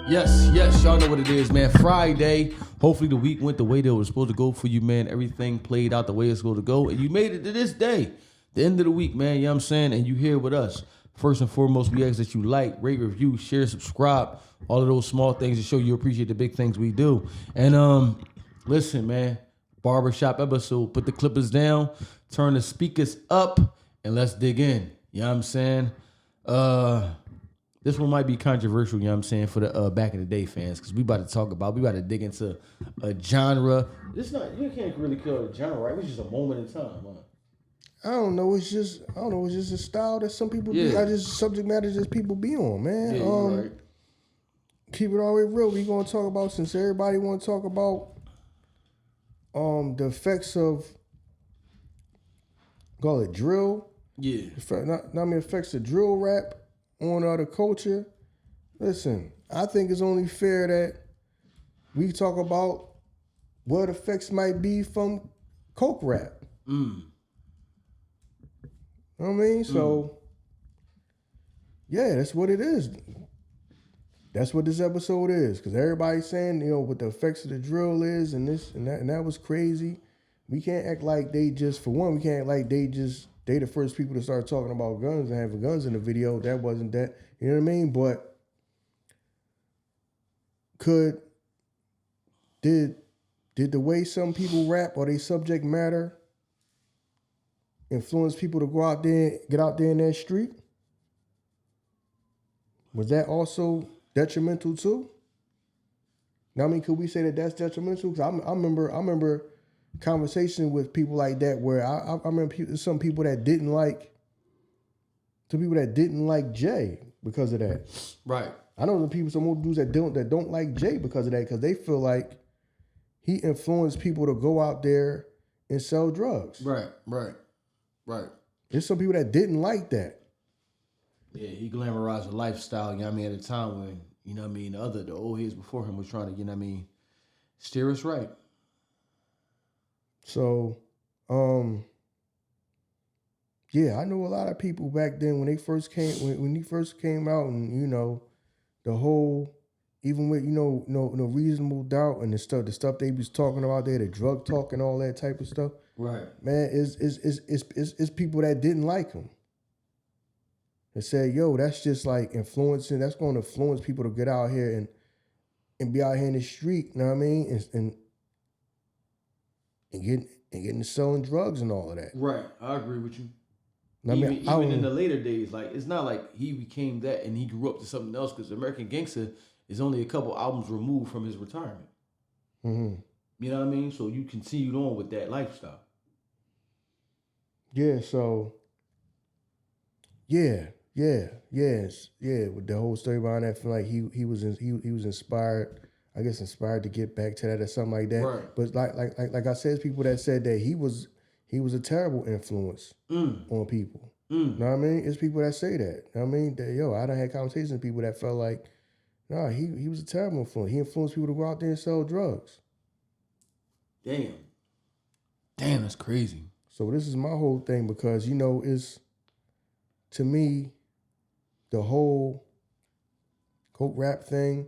Yes, y'all know what it is, man. Friday. Hopefully the week went the way that it was supposed to go for you, man. Everything played out the way it's supposed to go. And you made it to this day, the end of the week, man. You know what I'm saying? And you here with us. First and foremost, we ask that you like, rate, review, share, subscribe. All of those small things to show you appreciate the big things we do. And listen, man. Barbershop episode. Put the clippers down. Turn the speakers up. And let's dig in. You know what I'm saying? This one might be controversial, you know what I'm saying, for the back in the day fans, because we about to dig into a genre. It's not, you can't really call it a genre, right? It's just a moment in time, huh? I don't know. It's just a style that some people do. Subject matter just people be on, man. Yeah, you're right. Keep it all the way real. We gonna talk about, since everybody want to talk about the effects of, call it drill. Yeah. Effects of drill rap on the culture. Listen, I think it's only fair that we talk about what effects might be from coke rap. You know what I mean? So, yeah, that's what it is. That's what this episode is. Because everybody's saying, you know, what the effects of the drill is and this and that, and that was crazy. We can't act like they just, for one, we can't act like they the first people to start talking about guns and having guns in the video. That wasn't that. You know what I mean? But did the way some people rap or they subject matter influence people to go out there, get out there in that street? Was that also detrimental too? Now, I mean, could we say that that's detrimental? Because I remember conversation with people like that where I remember some people that didn't like Jay because of that. Right. I know some more dudes that don't like Jay because of that, because they feel like he influenced people to go out there and sell drugs. Right. There's some people that didn't like that. Yeah, he glamorized the lifestyle, you know what I mean, at a time when, you know what I mean, the old heads before him was trying to, you know what I mean, steer us right. So, yeah, I know a lot of people back then when he first came out, and you know, the whole, even with, you know, no reasonable doubt and the stuff they was talking about there, the drug talk and all that type of stuff. Right. Man, it's people that didn't like him. They said, yo, that's just like influencing, that's going to influence people to get out here and be out here in the street, you know what I mean? And getting to selling drugs and all of that. Right. I agree with you. Even in the later days, like, it's not like he became that and he grew up to something else, because American Gangster is only a couple albums removed from his retirement. Mm-hmm. You know what I mean? So you continued on with that lifestyle. Yeah, so yeah. With the whole story behind that, like he was inspired, I guess, to get back to that or something like that. Right. But like I said, it's people that said that he was a terrible influence on people. Know what I mean? It's people that say that. Know what I mean? That, I done had conversations with people that felt like, nah, he was a terrible influence. He influenced people to go out there and sell drugs. Damn, that's crazy. So this is my whole thing, because, you know, it's, to me, the whole coke rap thing,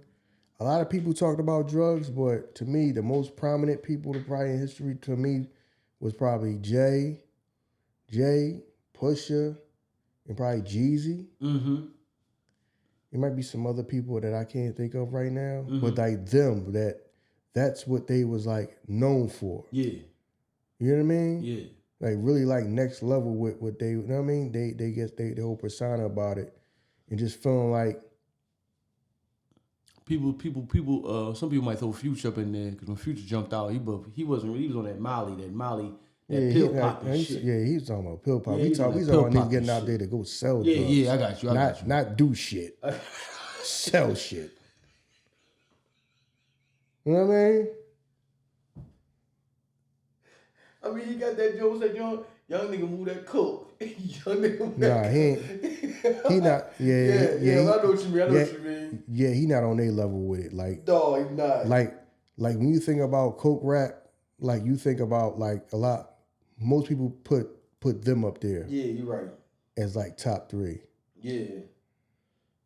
a lot of people talked about drugs, but to me, the most prominent people probably in history to me was probably Jay, Pusha, and probably Jeezy. Mm-hmm. There might be some other people that I can't think of right now, but like them, that's what they was like known for. Yeah. You know what I mean? Yeah. Like really like next level with what they, you know what I mean? They get the whole persona about it, and just feeling like people. Some people might throw Future up in there, because when Future jumped out, he was on that Molly, pill popping shit. Yeah, he was talking about pill pop. Yeah, He's talking about niggas getting out there to go sell drugs. Yeah, I got you. Not do shit. Sell shit. You know what I mean? I mean, he got that Joe said, young nigga move that coke. Young nigga move that coke. He not. Yeah, I know what you mean. Yeah, he not on their level with it. Like, no, he not. Like when you think about coke rap, like you think about like a lot. Most people put them up there. Yeah, you're right. As like top 3. Yeah.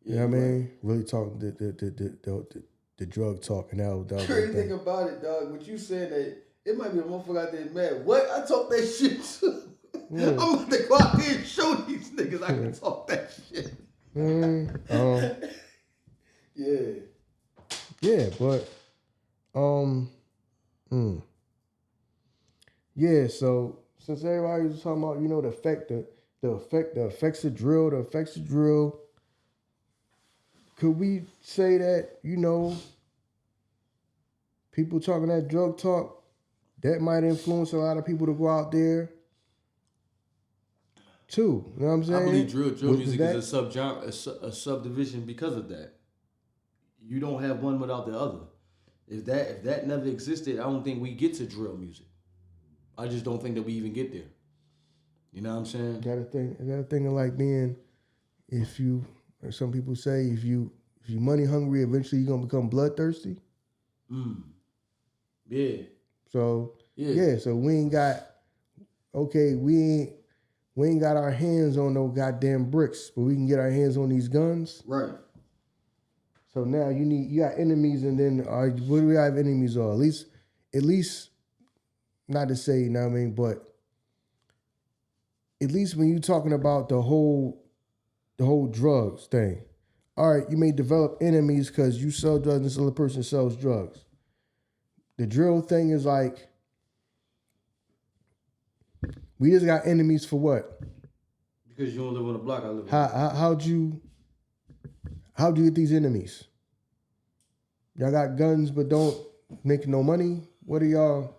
You know what I mean? Really talking the drug talk and that Crazy thing about it, dog. What you saying that it might be a motherfucker out there mad. What? I talk that shit too. Yeah. I'm about to go out there and show these niggas I can talk that shit. Yeah. Yeah, but yeah, so since everybody was talking about, the effects of drill, could we say that, people talking that drug talk, that might influence a lot of people to go out there too? You know what I'm saying? I believe drill music is a subgenre, a subdivision because of that. You don't have one without the other. If that never existed, I don't think we get to drill music. I just don't think that we even get there. You know what I'm saying? Got a thing of like being, or some people say, if you money hungry, eventually you're gonna become bloodthirsty. Yeah. So so we ain't got our hands on no goddamn bricks, but we can get our hands on these guns. Right. So now you got enemies, and then what do we have enemies on? At least, not to say, you know what I mean, but at least when you're talking about the whole drugs thing, all right, you may develop enemies because you sell drugs and this other person sells drugs. The drill thing is like, we just got enemies for what? Because you don't live on the block I live on. How'd you get these enemies? Y'all got guns but don't make no money? What are y'all?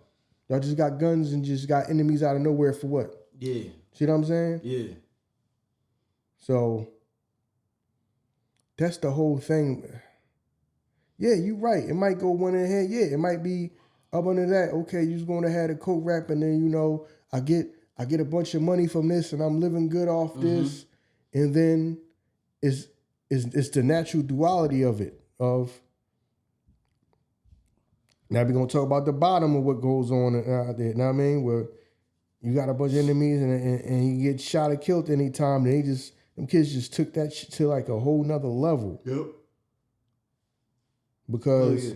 Y'all just got guns and just got enemies out of nowhere for what? Yeah. See what I'm saying? Yeah. So that's the whole thing. Yeah, you're right. It might go one in hand. Yeah, it might be up under that. Okay, you're just going to have a coke rap, and then I get a bunch of money from this, and I'm living good off this, and then it's the natural duality of it. Now we're gonna talk about the bottom of what goes on out there. You know what I mean? Where you got a bunch of enemies, and you get shot or killed anytime. Them kids just took that shit to like a whole nother level. Yep. Because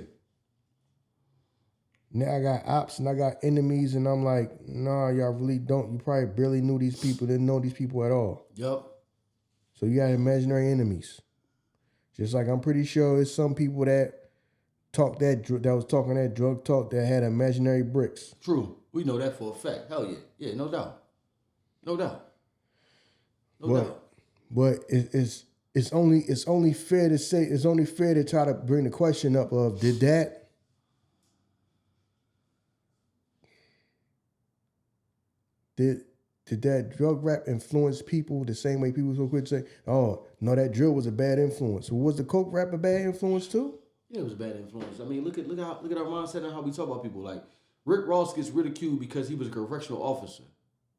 now I got ops and I got enemies, and I'm like, nah, y'all really don't. You probably barely knew these people, didn't know these people at all. Yep. So you got imaginary enemies. Just like I'm pretty sure there's some people that was talking that drug talk that had imaginary bricks. True. We know that for a fact. Hell yeah. Yeah, no doubt. No doubt. No doubt. But it's only fair to say, it's only fair to try to bring the question up of did that drug rap influence people the same way people so quick to say, oh, no, that drill was a bad influence. Was the coke rap a bad influence too? Yeah, it was a bad influence. I mean, look at our mindset and how we talk about people. Like Rick Ross gets ridiculed because he was a correctional officer,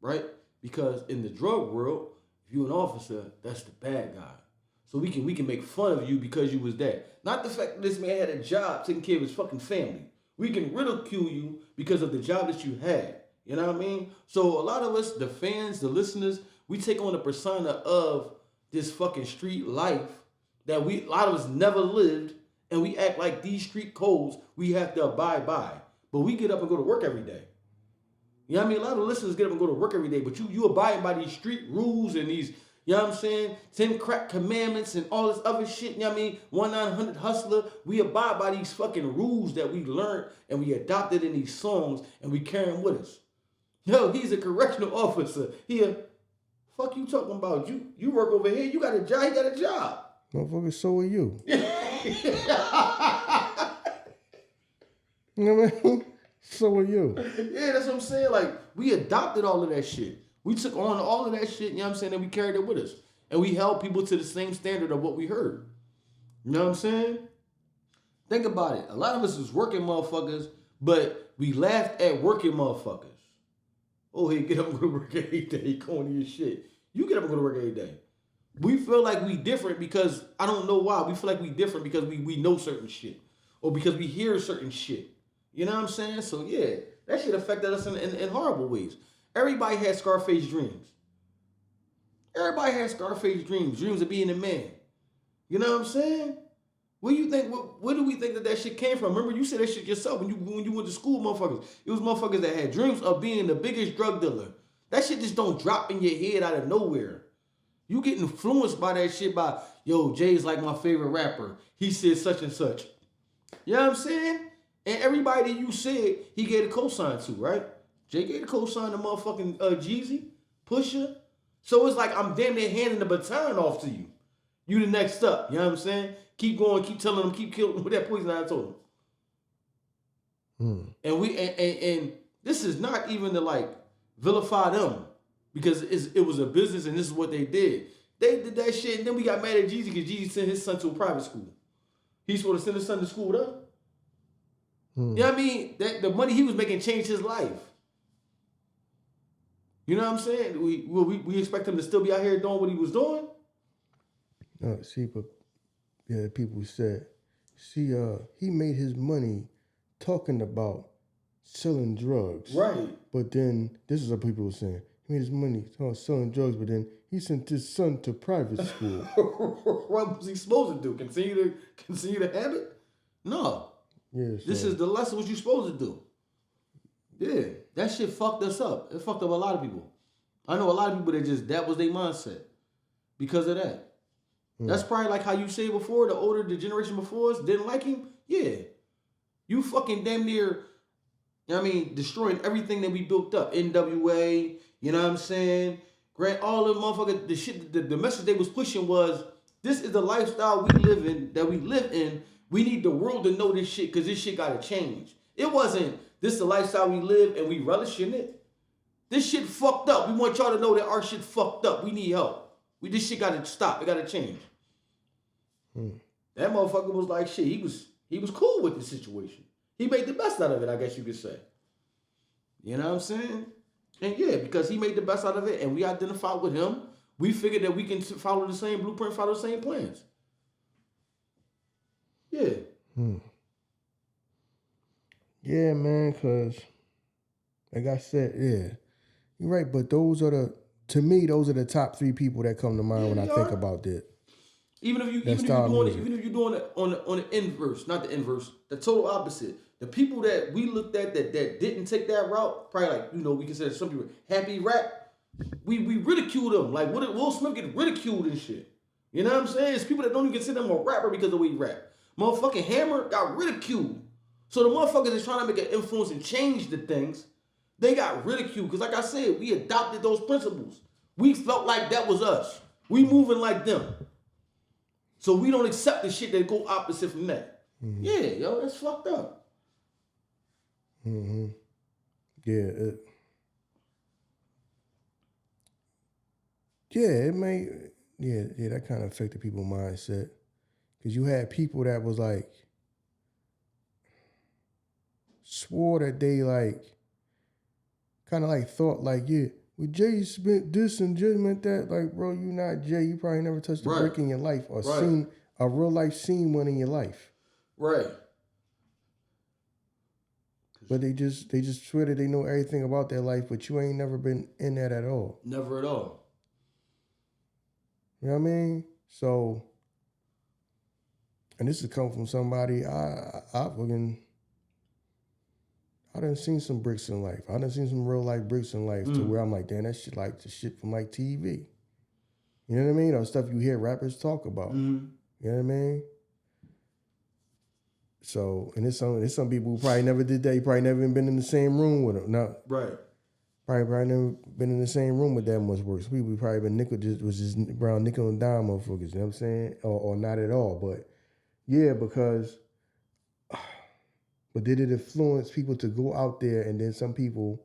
right? Because in the drug world, if you're an officer, that's the bad guy. So we can make fun of you because you was that. Not the fact that this man had a job taking care of his fucking family. We can ridicule you because of the job that you had. You know what I mean? So a lot of us, the fans, the listeners, we take on the persona of this fucking street life that a lot of us never lived, and we act like these street codes we have to abide by. But we get up and go to work every day. You know what I mean? A lot of listeners get up and go to work every day, but you abide by these street rules and these, you know what I'm saying, 10 crack commandments and all this other shit, you know what I mean? 1-900 Hustler, we abide by these fucking rules that we learned and we adopted in these songs and we carry them with us. Yo, he's a correctional officer. Fuck you talking about? You work over here, you got a job, he got a job. Motherfucker, so are you. You know what I mean? So are you. Yeah, that's what I'm saying. Like, we adopted all of that shit. We took on all of that shit, you know what I'm saying, and we carried it with us. And we held people to the same standard of what we heard. You know what I'm saying? Think about it. A lot of us is working motherfuckers, but we laughed at working motherfuckers. Oh, hey, get up and go to work every day, corny your shit. You get up and go to work every day. We feel like we different because, I don't know why, we feel like we different because we know certain shit. Or because we hear certain shit. You know what I'm saying? So yeah, that shit affected us in horrible ways. Everybody had Scarface dreams. Everybody had Scarface dreams of being a man. You know what I'm saying? Where you think? Where do we think that shit came from? Remember, you said that shit yourself when you went to school, motherfuckers. It was motherfuckers that had dreams of being the biggest drug dealer. That shit just don't drop in your head out of nowhere. You get influenced by that shit by, yo, Jay's like my favorite rapper. He said such and such. You know what I'm saying? And everybody you said he gave a cosign to, right? Jay gave a cosign to motherfucking Jeezy, Pusha. So it's like I'm damn near handing the baton off to you. You the next up. You know what I'm saying? Keep going, keep telling them, keep killing them with that poison I told them. And this is not even to like vilify them because it was a business and this is what they did. They did that shit and then we got mad at Jeezy because Jeezy sent his son to a private school. He's supposed to send his son to school with us. You know what I mean? The money he was making changed his life. You know what I'm saying? We expect him to still be out here doing what he was doing? No, see, but yeah, people said, see, he made his money talking about selling drugs. Right. But then, this is what people were saying. He made his money selling drugs, but then he sent his son to private school. What was he supposed to do? Continue to have it? No. Yeah, This is the lesson what you supposed to do. Yeah. That shit fucked us up. It fucked up a lot of people. I know a lot of people that was their mindset because of that. That's probably like how you say before, the generation before us didn't like him. Yeah. You fucking damn near, destroying everything that we built up. NWA, you know what I'm saying? Grant, all the motherfuckers, the shit, the message they was pushing was, this is the lifestyle we live in. We need the world to know this shit because this shit got to change. It wasn't, this is the lifestyle we live and we relish in it. This shit fucked up. We want y'all to know that our shit fucked up. We need help. This shit got to stop. It got to change. That motherfucker was like, shit, he was cool with the situation. He made the best out of it, I guess you could say. You know what I'm saying? And yeah, because he made the best out of it and we identified with him, we figured that we can follow the same blueprint, follow the same plans. Yeah. Yeah, man, because, like I said, yeah, you're right, but those are the top 3 people that come to mind when I think about that. Even if you're doing it on the inverse, not the inverse, the total opposite. The people that we looked at that didn't take that route, probably like, we consider some people happy rap. We ridiculed them. Like Will Smith get ridiculed and shit. You know what I'm saying? It's people that don't even consider him a rapper because of the way he rap. Motherfucking Hammer got ridiculed. So the motherfuckers that's trying to make an influence and change the things, they got ridiculed. Because like I said, we adopted those principles. We felt like that was us. We moving like them. So we don't accept the shit that go opposite from that. Yeah, yo, that's fucked up. Yeah. It may, that kind of affected people's mindset. Because you had people that was like, swore that they like, kind of like thought like, yeah, well, Jay spent this and Jay meant that. Like, bro, you not Jay. You probably never touched a brick in your life or seen a real life scene one in your life. Right. But they just swear that they know everything about their life, but you ain't never been in that at all. Never at all. You know what I mean? So, and this is coming from somebody I done seen some bricks in life. I done seen some real life bricks in life to where I'm like, damn, that shit like the shit from like TV. You know what I mean? Or stuff you hear rappers talk about. You know what I mean? So, and there's some people who probably never did that. You probably never even been in the same room with them. No. Right. Probably never been in the same room with that much work. Some people probably been just brown nickel and dime motherfuckers, you know what I'm saying? Or not at all. But yeah, because but did it influence people to go out there, and then some people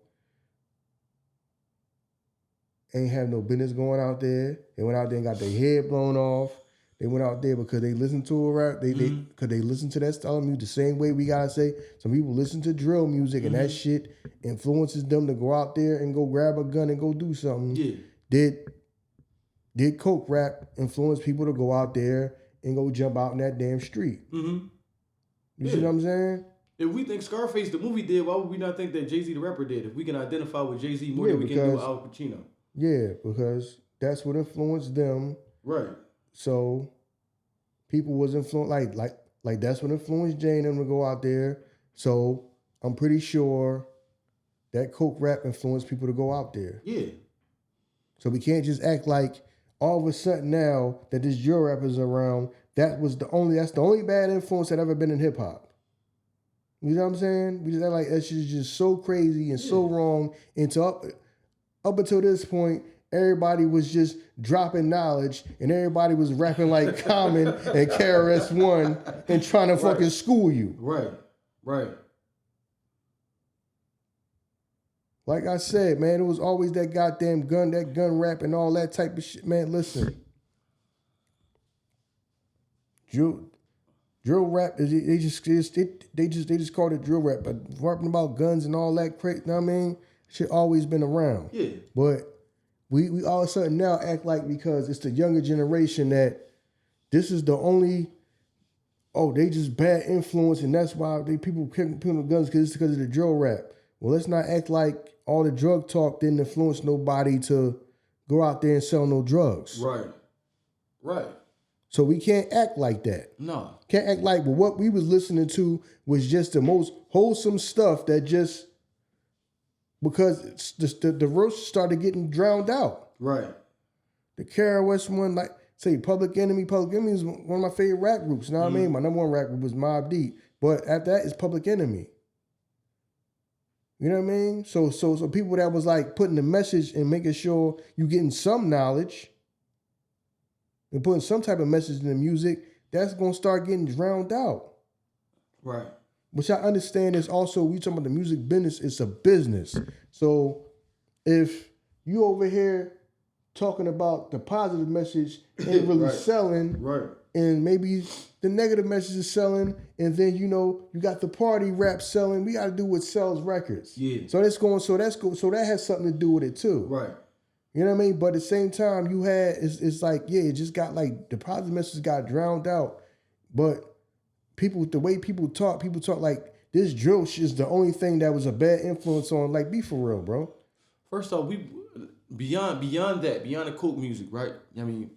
ain't have no business going out there. They went out there and got their head blown off. They went out there because they listened to a rap. Because they listened to that style of music the same way we gotta say. Some people listen to drill music and that shit influences them to go out there and go grab a gun and go do something. Yeah. Did coke rap influence people to go out there and go jump out in that damn street? You see what I'm saying? If we think Scarface the movie did, why would we not think that Jay-Z the rapper did? If we can identify with Jay-Z more than we can do with Al Pacino. Yeah, because that's what influenced them. Right. So people was influenced, like that's what influenced Jay and them to go out there. So I'm pretty sure that Coke rap influenced people to go out there. Yeah. So we can't just act like all of a sudden now that this drill rap is around, that's the only bad influence that ever been in hip hop. You know what I'm saying? We just act like that shit is just so crazy and so wrong. And up until this point, everybody was just dropping knowledge and everybody was rapping like Common and KRS-One and trying to fucking school you. Right. Like I said, man, it was always that goddamn gun rap and all that type of shit. Man, listen. Drill rap, they just called it drill rap, but rapping about guns and all that crazy, you know what I mean? Shit always been around. Yeah. But we all of a sudden now act like because it's the younger generation that this is the only, they just bad influence and that's why people killing the guns because of the drill rap. Well, let's not act like all the drug talk didn't influence nobody to go out there and sell no drugs. Right. So we can't act like that. No. Can't act like, well, what we was listening to was just the most wholesome stuff that just, because the roast started getting drowned out. Right. The KRS-One, like, say, Public Enemy is one of my favorite rap groups, you know what I mean? My number one rap group was Mobb Deep. But after that, it's Public Enemy. You know what I mean? So people that was like putting the message and making sure you getting some knowledge and putting some type of message in the music, that's going to start getting drowned out. Right. Which I understand is also, we talking about the music business, it's a business. So if you over here talking about the positive message ain't really selling, right, and maybe the negative message is selling, and then you got the party rap selling, we got to do what sells records. Yeah. So that has something to do with it too. Right. You know what I mean? But at the same time, it's like, it just got like, the positive message got drowned out. But the way people talk like this drill shit is the only thing that was a bad influence on, like, be for real, bro. First off, we beyond the Coke music, right? I mean,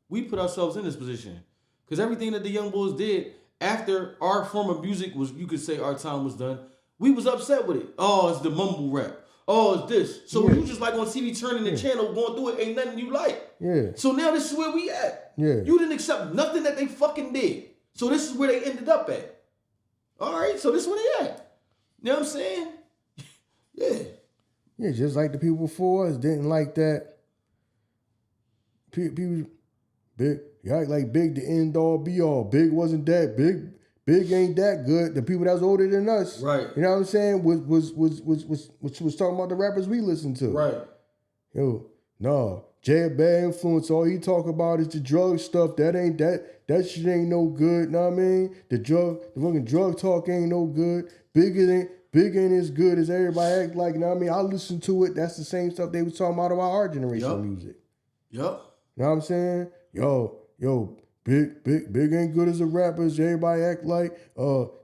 we put ourselves in this position. Because everything that the young boys did after our form of music was, you could say our time was done, we was upset with it. Oh, it's the mumble rap. Oh, it's this. So you just like on TV turning the channel, going through it, ain't nothing you like. Yeah. So now this is where we at. Yeah. You didn't accept nothing that they fucking did. So this is where they ended up at. All right, so this is where they at. You know what I'm saying? Yeah. Yeah, just like the people before us didn't like that. People, Big, you act like Big the end all be all. Big wasn't that big. Big ain't that good. The people that was older than us, right? You know what I'm saying? Was talking about the rappers we listen to, right? Yo, no, Jay a bad influence. All he talk about is the drug stuff. That shit ain't no good. Know what I mean? The fucking drug talk ain't no good. Big ain't as good as everybody act like. Know what I mean? I listen to it. That's the same stuff they was talking about our generation music. Yep. Know what I'm saying? Yo, Big ain't good as a rapper as everybody act like.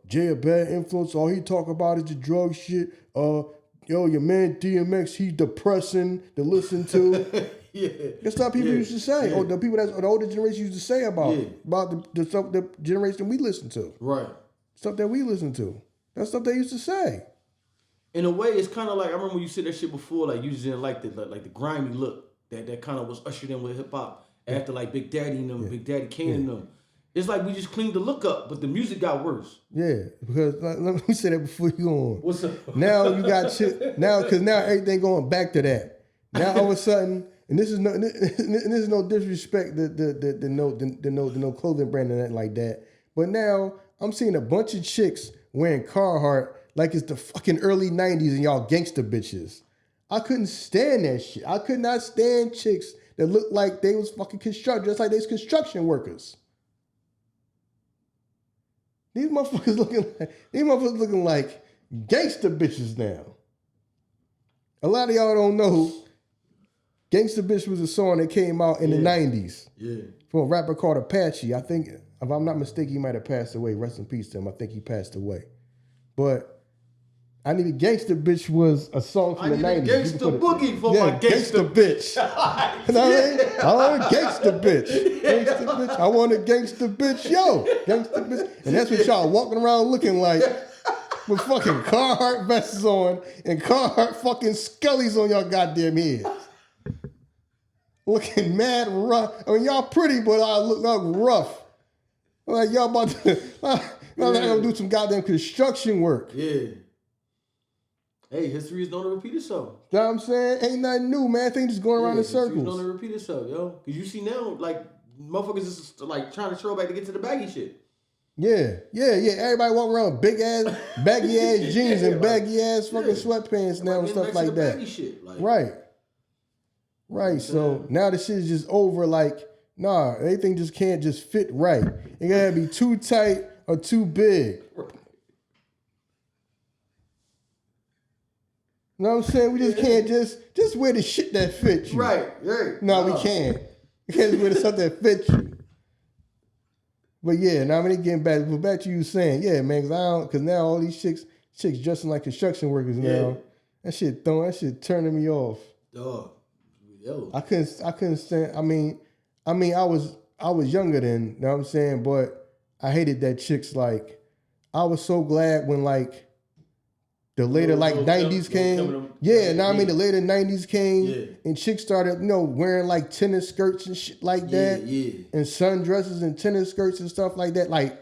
Jay a bad influence. All he talk about is the drug shit. Your man DMX, he depressing to listen to. Yeah. That's what people used to say. Yeah. Or the people the older generation used to say about the stuff the generation we listen to. Right. Stuff that we listen to. That's stuff they used to say. In a way, it's kind of like, I remember when you said that shit before, like you just didn't like the grimy look that kind of was ushered in with hip hop after like Big Daddy and them, Big Daddy Kane and them. It's like we just cleaned the look up, but the music got worse. Yeah, because let me say that before you go on. What's up? Now you got shit. Now everything going back to that. Now all of a sudden, and this is no disrespect the no clothing brand and nothing like that. But now I'm seeing a bunch of chicks wearing Carhartt like it's the fucking early 90s and y'all gangster bitches. I couldn't stand that shit. I could not stand chicks that looked like they was fucking just like they was construction workers. These motherfuckers looking like gangster bitches now. A lot of y'all don't know Gangster Bitch was a song that came out in the 90s. Yeah. From a rapper called Apache. I think, if I'm not mistaken, he might have passed away. Rest in peace to him. I think he passed away. But I Need a Gangster Bitch was a song from the 90s. I need a gangster boogie for my gangster bitch. You know what I mean? I want a gangster bitch. Gangster bitch. I want a gangster bitch. Yo, gangster bitch. And that's what y'all walking around looking like with fucking Carhartt vests on and Carhartt fucking scullies on y'all goddamn heads. Looking mad rough. I mean, y'all pretty, but I look rough. Like y'all about to, I'm gonna do some goddamn construction work. Yeah. Hey, history is known to repeat itself. You know what I'm saying? Ain't nothing new, man. Things just going around in circles. History is known to repeat itself, yo. Because you see now, like, motherfuckers is like trying to throw back to get to the baggy shit. Yeah. Everybody walking around with big ass, baggy ass jeans and baggy ass fucking sweatpants now and stuff like that. Baggy shit. Like, right. So now the shit is just over. Like, nah, everything just can't just fit right. It gotta be too tight or too big. You know what I'm saying? We just can't just wear the shit that fits you. Right. No, we can't. We can't just wear the stuff that fits you. But yeah, now I'm getting back to you saying, yeah, man, because now all these chicks dressing like construction workers now. That shit turning me off. Dog. Yo. I couldn't stand. I mean, I was younger then, you know what I'm saying? But I hated that chicks like. I was so glad when like the later like 90s came. Yeah, now I mean the later 90s came and chicks started, wearing like tennis skirts and shit like that. And sundresses and tennis skirts and stuff like that. Like,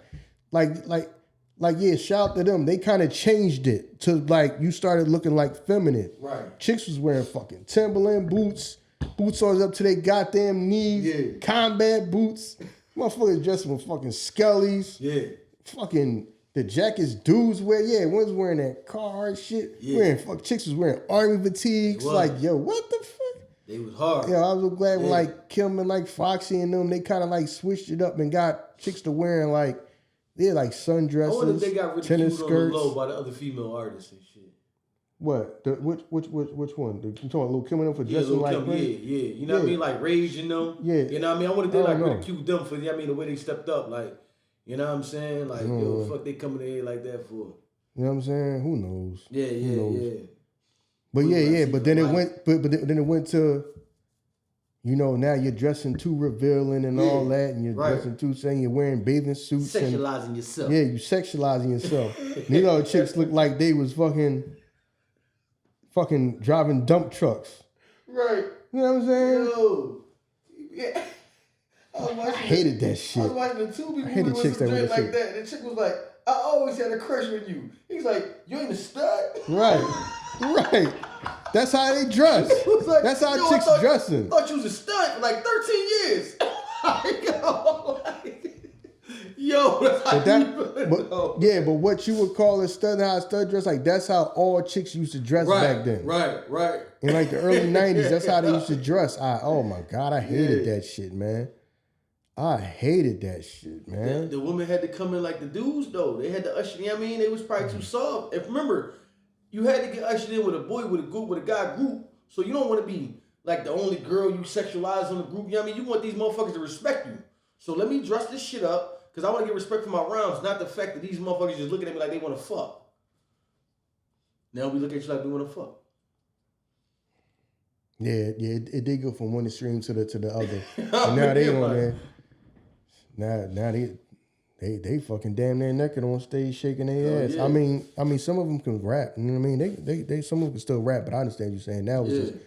shout out to them. They kind of changed it to like you started looking like feminine. Right. Chicks was wearing fucking Timberland boots always up to their goddamn knees, combat boots. Motherfuckers dressing with fucking skellies. Yeah. Fucking the jackets dudes wear, one's wearing that Carhartt shit. Chicks was wearing army fatigues. Like, yo, what the fuck? They was hard. I was so glad when like Kim and like Foxy and them, they kind of like switched it up and got chicks to wearing like like sundresses, I wonder if they got tennis skirts. On the low by the other female artists and shit. What? Which one? You talking about Lil Kim and them for dressing like Kim, You know what I mean? Like Rage and them. Yeah. You know what I mean? I wonder if they like ridiculed them for the way they stepped up. Like, you know what I'm saying? Like, yo, fuck they coming in here like that for? You know what I'm saying? Who knows? Yeah. But but then it went to, now you're dressing too revealing and all that, and you're dressing too saying you're wearing bathing suits. Sexualizing yourself. Yeah, you sexualizing yourself. Chicks look like they was fucking driving dump trucks. Right. You know what I'm saying? Yo. Yeah. I hated that shit. I was watching the Tubi movie with some drink like that, and the chick was like, I always had a crush on you. He's like, you ain't a stud? Right. That's how they dress. Like, that's how chicks dressing. I thought you was a stud for like 13 years. Yo, but what you would call a stud, how a stud dress, like that's how all chicks used to dress back then. Right. In like the early 90s, that's how they used to dress. Oh my God, I hated that shit, man. I hated that shit, man. The women had to come in like the dudes, though. They had to usher. You know what I mean? They was probably too soft. And remember, you had to get ushered in with a boy, with a group, with a guy group. So you don't want to be like the only girl you sexualize on the group. You know what I mean? You want these motherfuckers to respect you. So let me dress this shit up because I want to get respect for my rounds, not the fact that these motherfuckers just looking at me like they want to fuck. Now we look at you like we want to fuck. Yeah, it did go from one extreme to the other. And now they on there. Now they fucking damn near naked on stage shaking their ass. Yeah. I mean some of them can rap. You know what I mean? They some of them can still rap, but I understand what you're saying. Now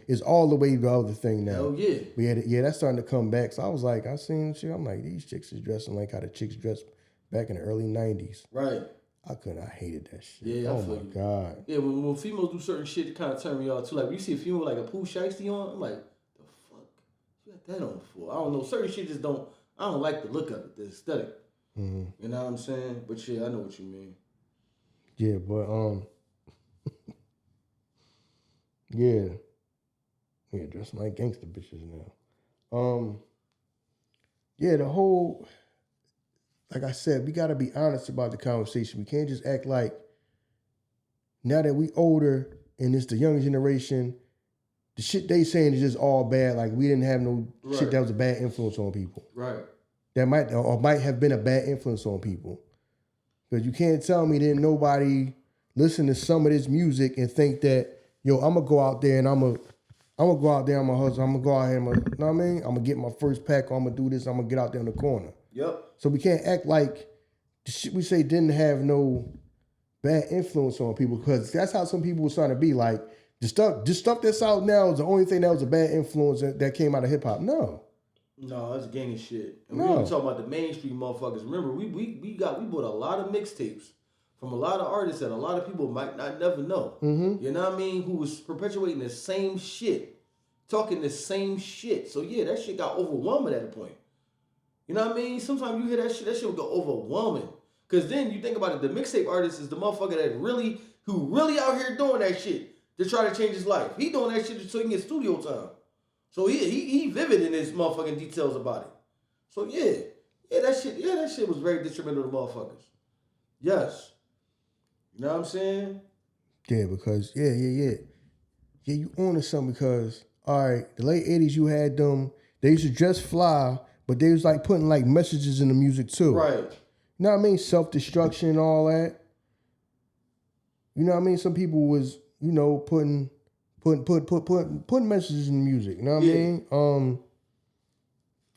it's all the way the other thing now. Hell yeah. That's starting to come back. So I was like, I seen shit. I'm like, these chicks is dressing like how the chicks dressed back in the early 90s. Right. I hated that shit. Yeah, oh my God. Yeah, when females do certain shit, it kind of turn me off too. Like when you see a female with like a Pooh Shiesty on, I'm like, the fuck you got that on for? I don't know. Certain shit just don't. I don't like the look of it, the aesthetic. Mm-hmm. You know what I'm saying? But yeah, I know what you mean. Yeah, but yeah, dressing like gangster bitches now. Yeah, the whole, like I said, we gotta be honest about the conversation. We can't just act like now that we older and it's the younger generation, the shit they saying is just all bad. Like we didn't have no shit that was a bad influence on people. Right. That might have been a bad influence on people. Because you can't tell me that nobody listen to some of this music and think that, yo, I'm gonna go out there and I'm gonna go out there, I'm gonna hustle, I'm gonna go out here, you know what I mean? I'm gonna get my first pack, or I'm gonna do this, I'm gonna get out there in the corner. Yep. So we can't act like the shit we say didn't have no bad influence on people, because that's how some people was trying to be. Like, the stuff that's out now is the only thing that was a bad influence that came out of hip hop. No, that's gang of shit. And No. we only talking about the mainstream motherfuckers. Remember, we bought a lot of mixtapes from a lot of artists that a lot of people might not never know. Mm-hmm. You know what I mean? Who was perpetuating the same shit, talking the same shit. So yeah, that shit got overwhelming at a point. You know what I mean? Sometimes you hear that shit would go overwhelming. Cause then you think about it, the mixtape artist is the motherfucker who really out here doing that shit to try to change his life. He doing that shit so he can get studio time. So he vivid in his motherfucking details about it. So that shit was very detrimental to motherfuckers. Yes. You know what I'm saying? Yeah, because yeah, you on to something, because all right, the late 80s you had them, they used to dress fly, but they was like putting like messages in the music too. Right. You know what I mean? Self-destruction and all that. You know what I mean? Some people was, you know, putting messages in the music. You know what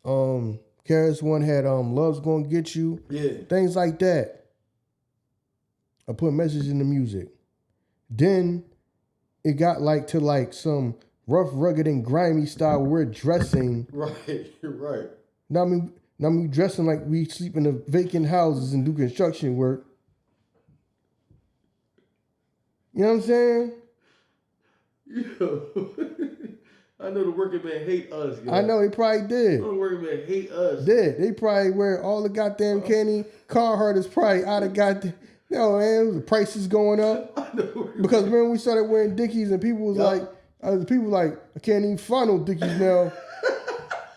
I mean? Karis one had Love's Gonna Get You. Yeah. Things like that. I put messages in the music. Then it got like to like some rough, rugged, and grimy style where we're dressing. Right. You're right. Now I mean, we dressing like we sleep in the vacant houses and do construction work. You know what I'm saying? Yo. I know the working man hate us, yo. I know they probably did. I know the working man hate us. They probably wear all the goddamn candy. Carhartt is probably out of goddamn. Yo, man, the prices going up. I know. Because remember we started wearing Dickies and people was like, I can't even find no Dickies now.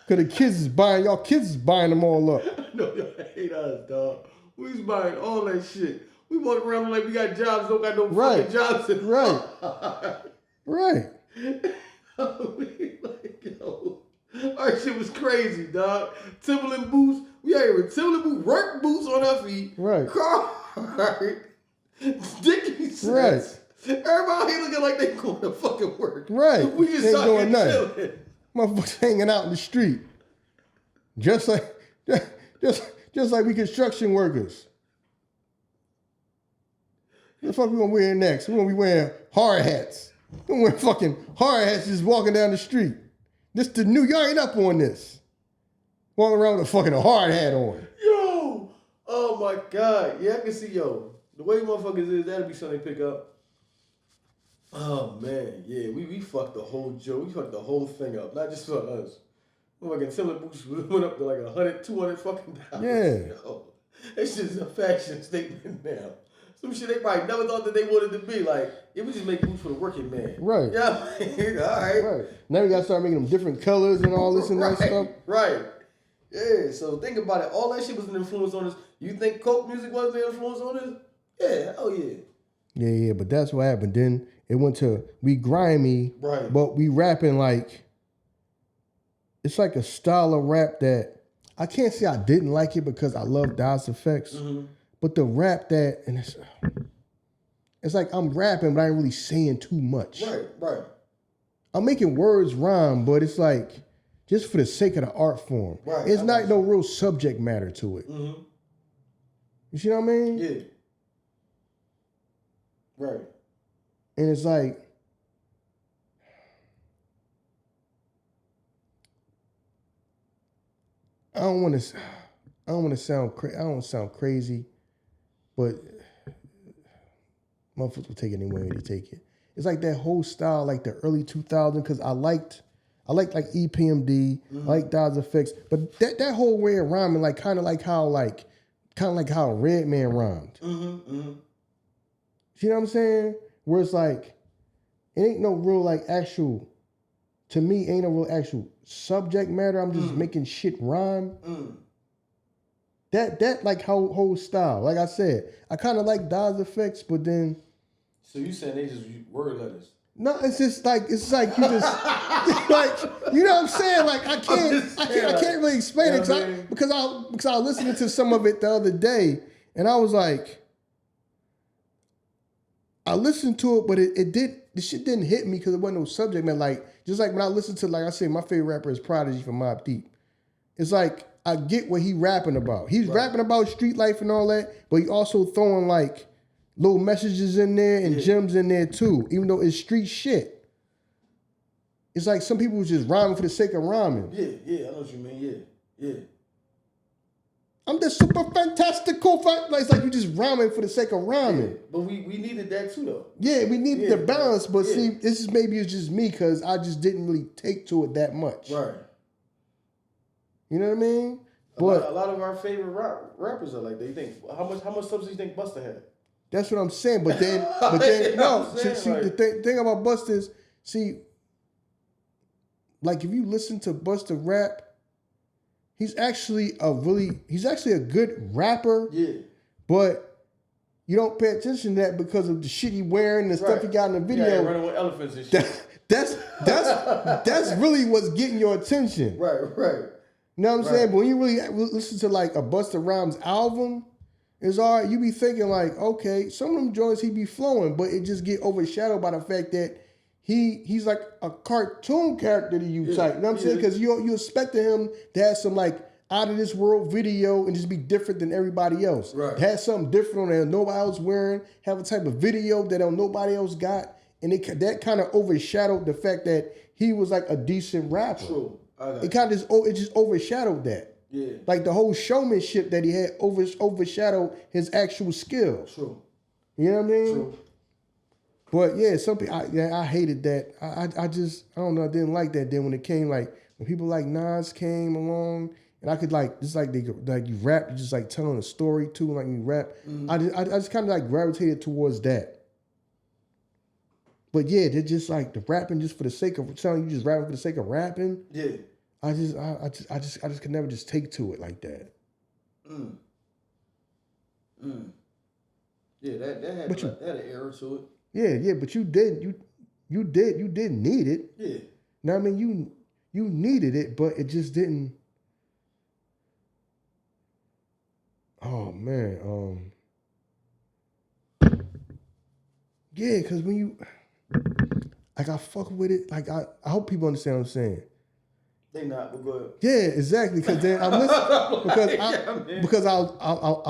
Because y'all kids is buying them all up. I know y'all hate us, dog. We was buying all that shit. We walk around like we got jobs, don't got no fucking jobs. Right. Like, yo, our shit was crazy, dog. Timberland boots. We out here with Timberland boots, work boots on our feet. Right. Carhartt, Dickies. Right. Everybody here looking like they going to fucking work. Right. We just Ain't out doing here nothing. chilling. Motherfuckers hanging out in the street. Just like we construction workers. What the fuck we gonna wear next? We gonna be wearing hard hats. We gonna wear fucking hard hats just walking down the street. This the new, y'all ain't up on this. Walking around with a fucking hard hat on. Yo! Oh my God. Yeah, I can see, yo. The way motherfuckers is, that'll be something they pick up. Oh man, yeah, we fucked the whole joke. We fucked the whole thing up, not just for us. Fucking Timberland boots went up to like 100, 200 fucking dollars. Yeah. Yo, it's just a fashion statement now. Some shit they probably never thought that they wanted to be. Like, it was just make boots for the working man. Right. Yeah, all right. Right. Now we gotta start making them different colors and all this and that stuff. Right. Yeah, so think about it. All that shit was an influence on us. You think Coke music wasn't an influence on us? Yeah, hell yeah. Yeah, but that's what happened. Then it went to, we grimy, right? But we rapping like, it's like a style of rap that, I can't say I didn't like it because I love Das Effects, but the rap that, and it's like I'm rapping, but I ain't really saying too much. Right. I'm making words rhyme, but it's like, just for the sake of the art form. Right. It's not no real subject matter to it. Mm-hmm. You see what I mean? Yeah. Right. And it's like, I don't want to sound crazy, but motherfuckers will take it anyway they take it. It's like that whole style, like the early 2000s, because I liked like EPMD, I like Dodge Effects, but that whole way of rhyming, like kind of like how Redman rhymed. You know what I'm saying? Where it's like, it ain't no real like actual, to me, ain't no real actual subject matter. I'm just making shit rhyme. That like whole style. Like I said, I kind of like Dodge Effects, but then. So you saying they just word letters? No, it's like you just like, you know what I'm saying? Like I can't really explain it because I was listening to some of it the other day and I was like, I listened to it, but the shit didn't hit me because it wasn't no subject matter. Like, just like when I listen to, like I said, my favorite rapper is Prodigy from Mobb Deep. It's like, I get what he rapping about. He's rapping about street life and all that, but he also throwing like little messages in there and gems in there too, even though it's street shit. It's like some people just rhyming for the sake of rhyming. Yeah, I know what you mean, yeah. I'm the super fantastical. It's like you just rhyming for the sake of rhyming. Yeah, but we needed that too, though. Yeah, we needed the balance, but see, this is maybe it's just me because I just didn't really take to it that much. Right. You know what I mean? But a lot of our favorite rappers are like that. You think how much substance you think Busta had? That's what I'm saying. But then no. See, like, the thing about Busta is, see, like if you listen to Busta rap, he's actually a good rapper. Yeah. But you don't pay attention to that because of the shit he wearing and the stuff he got in the video. Yeah, running with elephants and shit. That's really what's getting your attention. Right. You know what I'm saying? But when you really listen to like a Busta Rhymes album, it's all right. You be thinking like, okay, some of them joints he be flowing, but it just get overshadowed by the fact that he's like a cartoon character to you type. You know what I'm saying? Because you expecting him to have some like out of this world video and just be different than everybody else. Right. Have something different on that nobody else wearing, have a type of video that nobody else got. And that kind of overshadowed the fact that he was like a decent rapper. True. It kind of just overshadowed that. Yeah. Like the whole showmanship that he had overshadowed his actual skill. True. You know what I mean? True. But yeah, some people, I hated that. I don't know, I didn't like that. Then when it came when people like Nas came along, and I could you rap, you just like telling a story too, like you rap. Mm-hmm. I just kind of like gravitated towards that. But yeah, they're just like the rapping just for the sake of telling you just rapping for the sake of rapping. Yeah. I just could never just take to it like that. Yeah, that had an error to it. Yeah, but you didn't need it. Yeah. Now I mean you needed it, but it just didn't. Oh man, yeah, because when you like I fuck with it, like I hope people understand what I'm saying. They not, but go ahead. Yeah, exactly. Because then I'm listening because I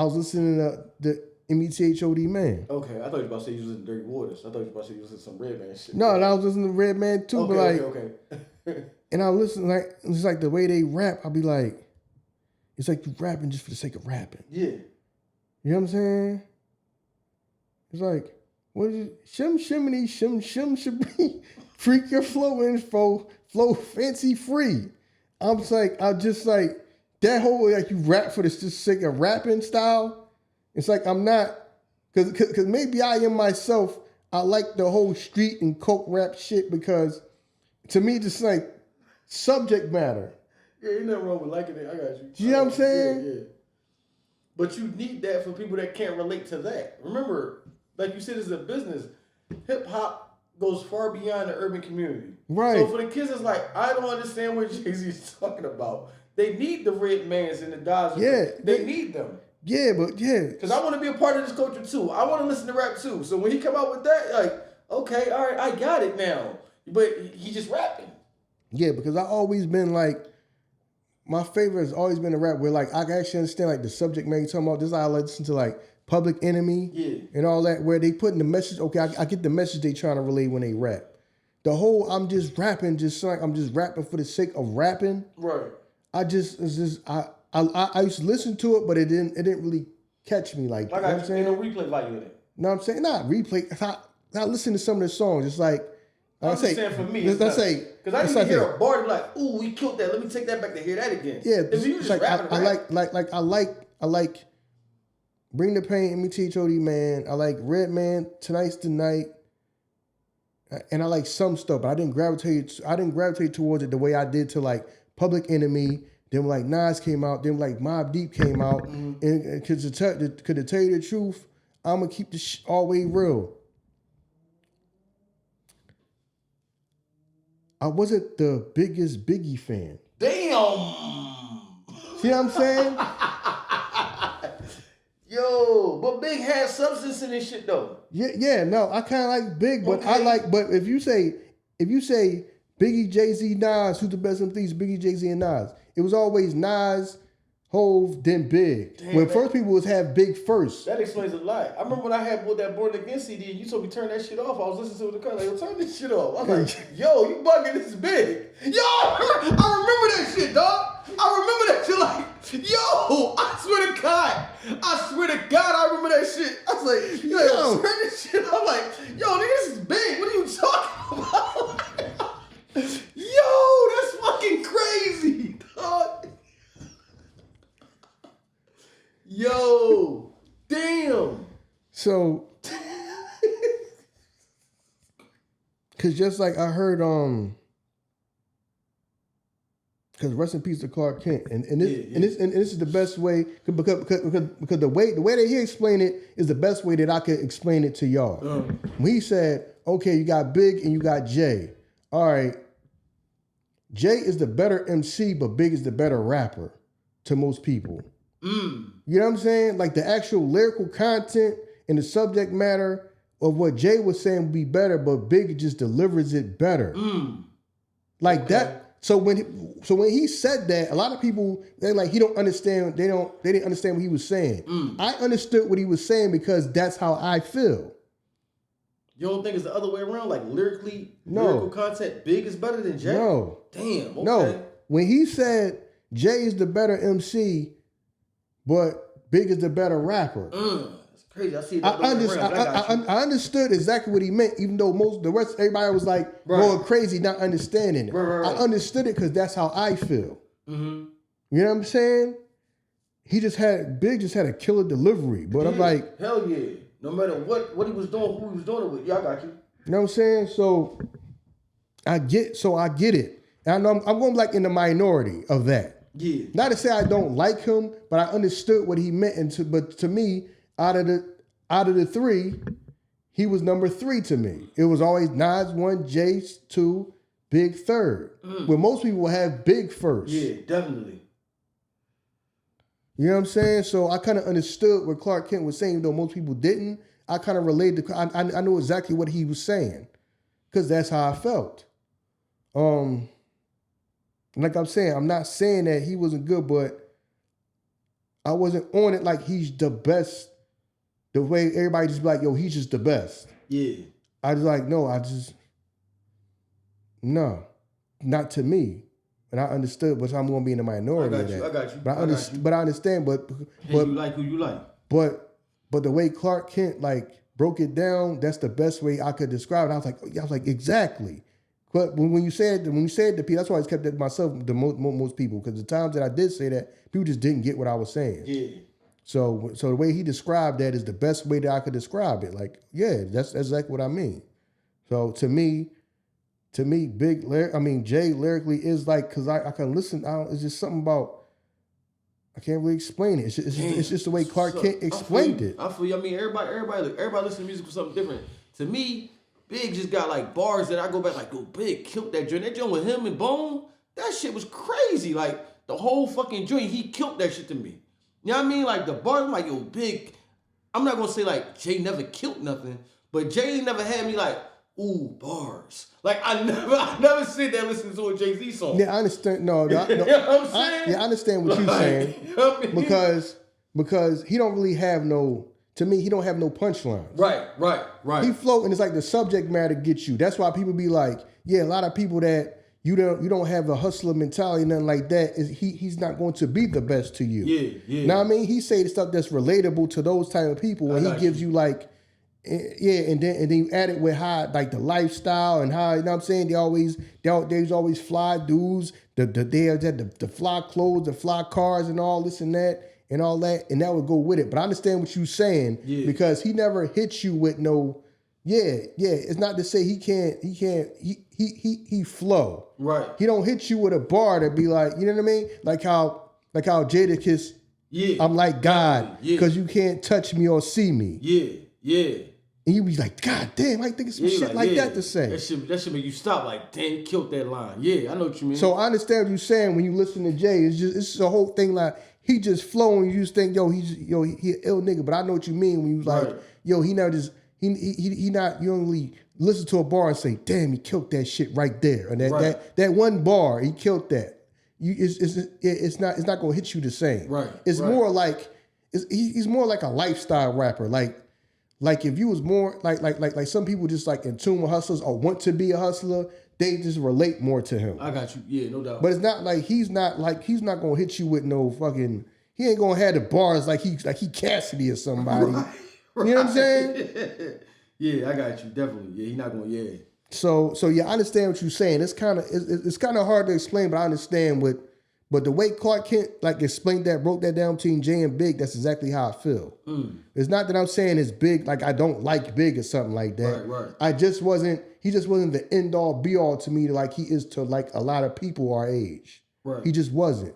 was listening to the METHOD Man. Okay, I thought you were about to say you was listening to Dirty Waters. I thought you were about to say you was listening to some Redman shit. No, and I was listening to Redman too, but like, okay. And I listen like it's like the way they rap. I'll be like, it's like you rapping just for the sake of rapping. Yeah. You know what I'm saying? It's like, what is it? Shim shimmy shim shimmy, freak your flow flow fancy free. I just like that whole like you rap for the sake of rapping style. It's like I'm not, cause maybe I am myself. I like the whole street and coke rap shit because to me just like subject matter. Yeah, ain't nothing wrong with liking it. I got you. You know what I'm saying? Yeah. But you need that for people that can't relate to that. Remember, like you said, it's a business. Hip hop goes far beyond the urban community. Right. So for the kids, it's like, I don't understand what Jeezy is talking about. They need the Redmans and the Dodgers. Yeah. They need them. Yeah, but yeah. Because I want to be a part of this culture too. I want to listen to rap too. So when he come out with that, like, okay, all right, I got it now. But he just rapping. Yeah, because I always been like, my favorite has always been a rap where like I can actually understand like the subject matter you're talking about. This is how I listen to like Public Enemy and all that, where they putting the message. Okay, I get the message they trying to relay when they rap. The whole I'm just rapping, just like I'm just rapping for the sake of rapping. Right. I used to listen to it, but it didn't really catch me like that. You know what I'm saying? Ain't no replay value in it. No, I'm saying not replay. I listen to some of the songs. It's like I'm just saying for me. Let's say because I didn't hear a bar like, "Ooh, we killed that. Let me take that back to hear that again." Yeah, it's like I like Bring the Pain, METHOD Man. I like Redman, Tonight's the Night, and I like some stuff, but I didn't gravitate towards it the way I did to like Public Enemy. Then like Nas came out, then like Mobb Deep came out, and could to tell you the truth, I'm gonna keep this all way real. I wasn't the biggest Biggie fan. Damn. See what I'm saying? Yo, but Big had substance in this shit though. Yeah, no, I kind of like Big, but Okay. but if you say Biggie, Jay-Z, Nas, who's the best MCs? Biggie, Jay-Z, and Nas. It was always Nas, Hove, then Big. Damn, when man. first people was have Big first. That explains a lot. I remember when I had bought that Born Again CD and you told me turn that shit off. I was listening to it in the car. Like, yo, turn this shit off. I was like, yo, you bugging, this is Big. Yo, I remember that shit, dog. I remember that shit like, yo, I swear to God. I remember that shit. I was like, yo, turn this shit off. I'm like, yo, nigga, this is Big. What are you talking about? Yo, that's fucking crazy, dog. Yo, damn. So, cause just like I heard, cause rest in peace to Clark Kent, and this is the best way because the way that he explained it is the best way that I could explain it to y'all. When he said, okay, you got Big and you got Jay. All right, Jay is the better MC, but Big is the better rapper to most people. You know what I'm saying? Like the actual lyrical content and the subject matter of what Jay was saying would be better, but Big just delivers it better. Like that. So when he said that, a lot of people they're like he don't understand. They didn't understand what he was saying. I understood what he was saying because that's how I feel. You don't think it's the other way around? Like lyrical content, Big is better than Jay? No. Damn. Okay. No. When he said Jay is the better MC, but Big is the better rapper. That's crazy. I see it. I understood exactly what he meant, even though everybody was like going crazy, not understanding it. Right. I understood it because that's how I feel. Mm-hmm. You know what I'm saying? Big just had a killer delivery, but I'm like, hell yeah. No matter what he was doing, who he was doing it with, y'all got you. You know what I'm saying? So I get it. And I know I'm going like in the minority of that. Yeah. Not to say I don't like him, but I understood what he meant. But to me, out of the three, he was number 3 to me. It was always Nas 1, Jay 2, Big 3rd. When most people have Big first. Yeah, definitely. You know what I'm saying? So I kind of understood what Clark Kent was saying, though most people didn't. I kind of related. I know exactly what he was saying because that's how I felt. Like I'm saying, I'm not saying that he wasn't good, but I wasn't on it like he's the best. The way everybody just be like, yo, he's just the best. Yeah. I was like, no, no, not to me. And I understood, but I'm going to be in the minority of that. I got you. But I understand, but you like who you like. But the way Clark Kent like broke it down, that's the best way I could describe it. I was like, exactly. But when you said to people, that's why I just kept that to myself. Most people, because the times that I did say that, people just didn't get what I was saying. Yeah. So the way he described that is the best way that I could describe it. Like, yeah, that's exactly what I mean. So to me, Jay lyrically is like, because I can listen. It's just something about. I can't really explain it. It's just the way Clark Kent explained it. I feel you. I mean, everybody listen to music for something different. To me, Big just got like bars that I go back like, yo, Big killed that joint. That joint with him and Bone, that shit was crazy. Like the whole fucking joint, he killed that shit to me. You know what I mean? Like the bars, I'm like, yo, Big. I'm not gonna say like Jay never killed nothing, but Jay never had me like, ooh, bars. Like I never sit there listening to a Jay-Z song. Yeah, I understand. No, you know what I'm saying? I understand what you're saying. You know what I mean? Because he don't really have no. To me, he don't have no punchlines. Right. He float, and it's like the subject matter gets you. That's why people be like, yeah, a lot of people that you don't have a hustler mentality, nothing like that. He's not going to be the best to you. Yeah. Now I mean, he say the stuff that's relatable to those type of people, and he gives you like. Yeah, and then you add it with how like the lifestyle and how, you know what I'm saying, there's always fly dudes, the fly clothes, the fly cars and all this and that and that would go with it. But I understand what you're saying because he never hits you with no it's not to say he flow. Right. He don't hit you with a bar that be like, you know what I mean? Like how Jadakiss, I'm like God because you can't touch me or see me. Yeah. And you be like, God damn, I think it's some shit like that to say. That should make you stop like, damn, killed that line. Yeah, I know what you mean. So I understand what you're saying when you listen to Jay. It's just a whole thing like he just flowing. You just think, yo, he an ill nigga. But I know what you mean when you was like, yo, he not just he not. You only listen to a bar and say, damn, he killed that shit right there. And that one bar, he killed that. It's not gonna hit you the same. Right. It's more like he's more like a lifestyle rapper. Like if you was more like some people just like in tune with hustlers or want to be a hustler, they just relate more to him. I got you. Yeah, no doubt. But it's not like he's not gonna hit you with no fucking. He ain't gonna have the bars like he Cassidy or somebody. Right. You know what I'm saying? Yeah, I got you. Definitely. Yeah, he's not gonna. Yeah. So yeah, I understand what you're saying. It's kind of hard to explain, but I understand what. But the way Clark Kent like explained that, broke that down between Jay and Big, that's exactly how I feel. It's not that I'm saying it's Big, like I don't like Big or something like that. Right. He just wasn't the end all be all to me like he is to like a lot of people our age. Right. He just wasn't.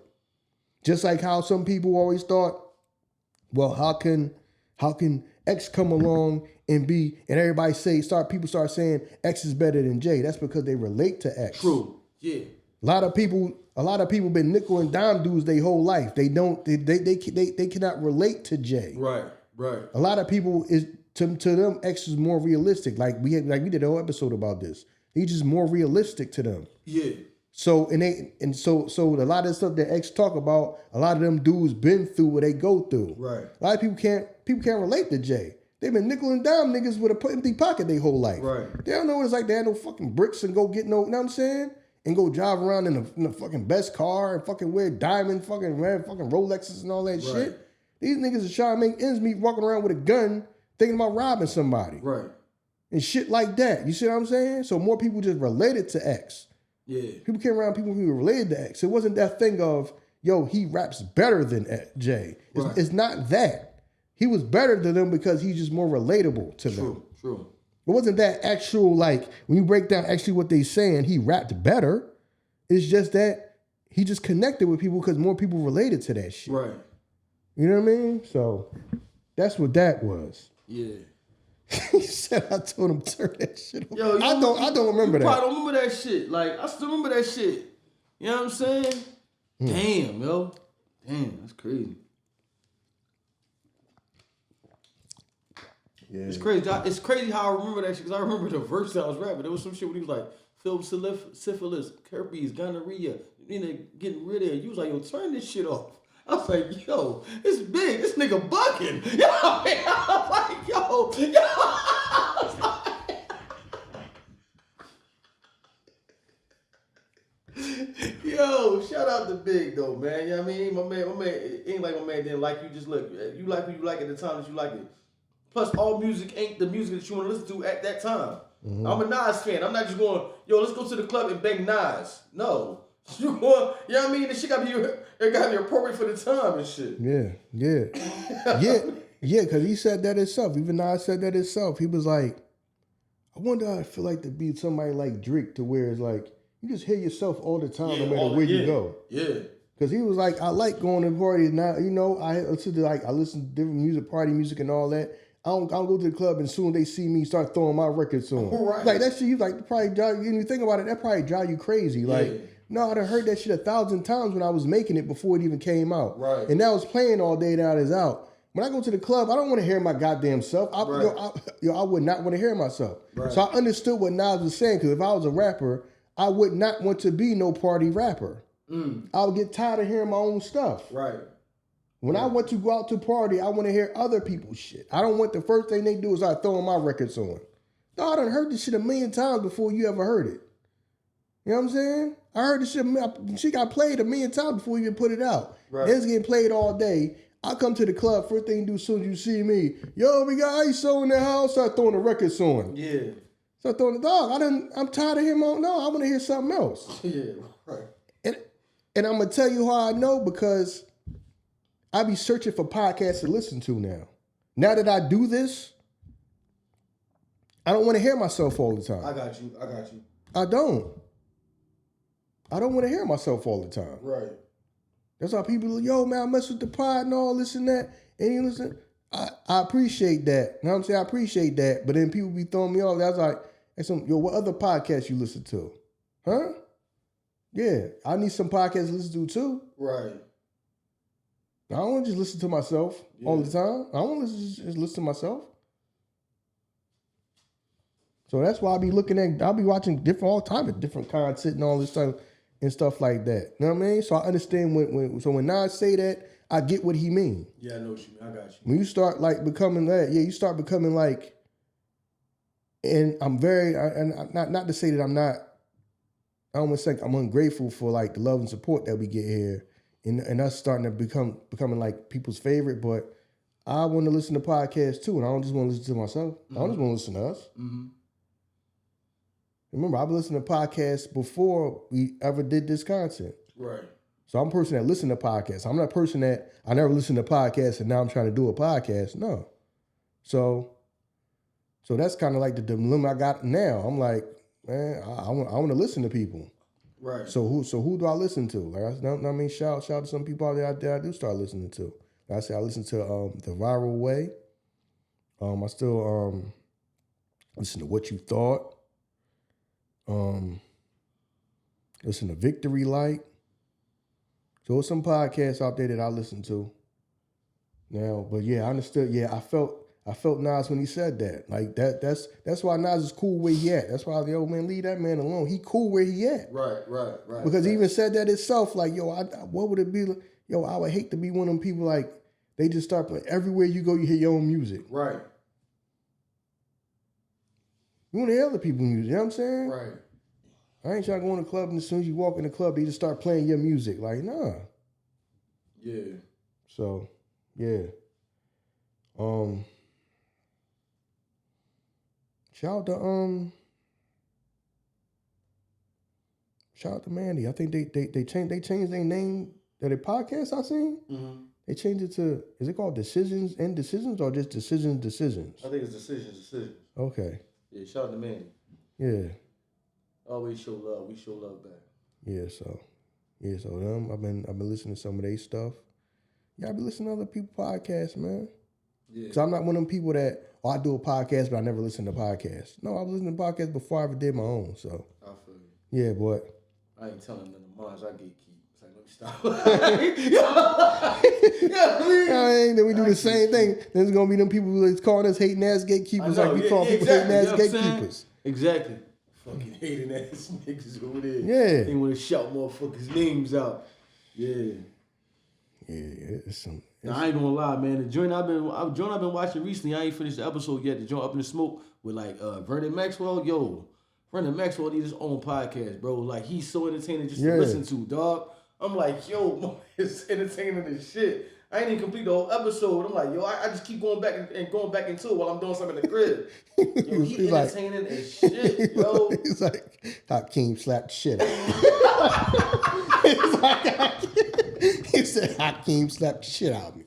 Just like how some people always thought, well, how can X come along and everybody people start saying X is better than Jay. That's because they relate to X. True. Yeah. A lot of people been nickel and dime dudes their whole life. They cannot relate to Jay. Right. A lot of people to them X is more realistic. We did a whole episode about this. He's just more realistic to them. Yeah. So so a lot of the stuff that X talk about, a lot of them dudes been through what they go through. Right. A lot of people can't relate to Jay. They've been nickel and dime niggas with an empty pocket their whole life. Right. They don't know what it's like to have no fucking bricks and go get no, you know what I'm saying? And go drive around in the fucking best car and fucking wear diamond fucking Rolexes and all that shit. These niggas are trying to make ends meet walking around with a gun thinking about robbing somebody. Right. And shit like that. You see what I'm saying? So more people just related to X. Yeah. People came around people who were related to X. It wasn't that thing of, yo, he raps better than Jay. It's not that. He was better than them because he's just more relatable to them. True. It wasn't that actual, like, when you break down actually what they saying, he rapped better. It's just that he just connected with people because more people related to that shit. Right. You know what I mean? So that's what that was. Yeah. He said I told him to turn that shit off. Yo, I don't remember that. I don't remember that shit. Like, I still remember that shit. You know what I'm saying? Damn, yo. Damn, that's crazy. Yeah. It's crazy. It's crazy how I remember that shit because I remember the verse that I was rapping. There was some shit when he was like, filled with syphilis, herpes, gonorrhea, getting rid of it. You was like, yo, turn this shit off. I was like, yo, it's big. This nigga bucking. Yo, I was like, yo, shout out to Big though, man. You know what I mean? My man, ain't like my man didn't like you. Just look, you like who you like at the time that you like it. Plus, all music ain't the music that you want to listen to at that time. Mm-hmm. I'm a Nas fan. I'm not just going, yo, let's go to the club and bang Nas. No. You going, you know what I mean? This shit gotta be appropriate for the time and shit. Yeah, because he said that himself. Even Nas said that himself. He was like, I wonder how I feel like to be somebody like Drake to where it's like, you just hear yourself all the time no matter where you go. Yeah. Because he was like, I like going to parties now. You know, I listen to different music, party music and all that. I don't go to the club and soon they see me start throwing my records on. Right. Like that shit, you like probably drive you. When you think about it, that probably drive you crazy. Like, no, I done heard that shit 1,000 times when I was making it before it even came out. Right. And that was playing all day. Now it's out. When I go to the club, I don't want to hear my goddamn self. I would not want to hear myself. Right. So I understood what Nas was saying because if I was a rapper, I would not want to be no party rapper. I would get tired of hearing my own stuff. Right. When I want to go out to party, I want to hear other people's shit. I don't want the first thing they do is start throwing my records on. No, I done heard this shit 1,000,000 times before you ever heard it. You know what I'm saying? I heard this shit got played 1,000,000 times before you even put it out. Right. Then it's getting played all day. I come to the club, first thing you do as soon as you see me, yo, we got Iso in the house, start throwing the records on. Yeah. Start throwing the dog. I'm tired of him on. No, I want to hear something else. Yeah, right. And I'm going to tell you how I know because I be searching for podcasts to listen to now. Now that I do this, I don't want to hear myself all the time. I got you. I don't want to hear myself all the time. Right. That's how people, yo, man, I mess with the pod and all this and that. And you listen, I appreciate that. You know what I'm saying? I appreciate that. But then people be throwing me off. That's like, yo, what other podcasts you listen to? Huh? Yeah, I need some podcasts to listen to too. Right. I don't want to just listen to myself all the time. I don't want to just listen to myself. So that's why I'll be watching all the time at different content and all this stuff and stuff like that. You know what I mean? So I understand when Nas say that, I get what he mean. Yeah, I know what you mean. I got you. When you start like becoming that, you start becoming like, and I'm not to say that I'm not, I don't want to say I'm ungrateful for like the love and support that we get here and us starting to becoming like people's favorite, but I want to listen to podcasts too, and I don't just want to listen to myself. I don't just want to listen to us. Mm-hmm. Remember, I've listened to podcasts before we ever did this content. Right. So I'm a person that listens to podcasts. I'm not a person that I never listened to podcasts and now I'm trying to do a podcast. No. So that's kind of like the dilemma I got now. I'm like, man, I want to listen to people. Right. So who do I listen to? Like I mean, shout to some people out there I do start listening to. Like I said, I listen to The Viral Way. I still listen to What You Thought. Listen to Victory Light. So there's some podcasts out there that I listen to now. But yeah, I understood. Yeah, I felt Nas when he said that. Like that's why Nas is cool where he at. That's why the old man, leave that man alone. He cool where he at. Right. Because he even said that himself. Like, yo, what would it be? Yo, I would hate to be one of them people like they just start playing everywhere you go. You hear your own music. Right. You want to hear other people's music. You know what I'm saying? Right. I ain't trying to go in the club and as soon as you walk in the club, they just start playing your music. Like, nah. Yeah. So, yeah. Shout out to Mandy. I think they changed their name to their podcast I seen. Mm-hmm. They changed it to, is it called Decisions and Decisions or just Decisions? I think it's Decisions. Okay. Yeah, shout out to Mandy. Yeah. Always show love. We show love back. So them, I've been listening to some of their stuff. Yeah, I be listening to other people's podcasts, man. Yeah. Because I'm not one of them people that, I do a podcast, but I never listen to podcasts. No, I was listening to podcasts before I ever did my own, so. I feel you. Yeah, but. I ain't telling none of mine. I gatekeep. It's like, let me stop. Then we do the same thing. There's going to be them people who's calling us hating ass gatekeepers like we call people hating ass gatekeepers. Exactly. Fucking hating ass niggas over there. Yeah. They want to shout motherfuckers' names out. Yeah. Yeah, it's some. I ain't gonna lie, man. The joint I've been watching recently, I ain't finished the episode yet. The joint Up in the Smoke with like Vernon Maxwell. Yo, Vernon Maxwell needs his own podcast, bro. Like he's so entertaining just to listen to, dog. I'm like, yo, it's entertaining as shit. I ain't even complete the whole episode. I'm like, yo, I just keep going back and going back into it while I'm doing something in the crib. Yo, he's entertaining as shit, yo. It's like Hakeem slapped shit out of me. He said Hakeem slapped shit out of me.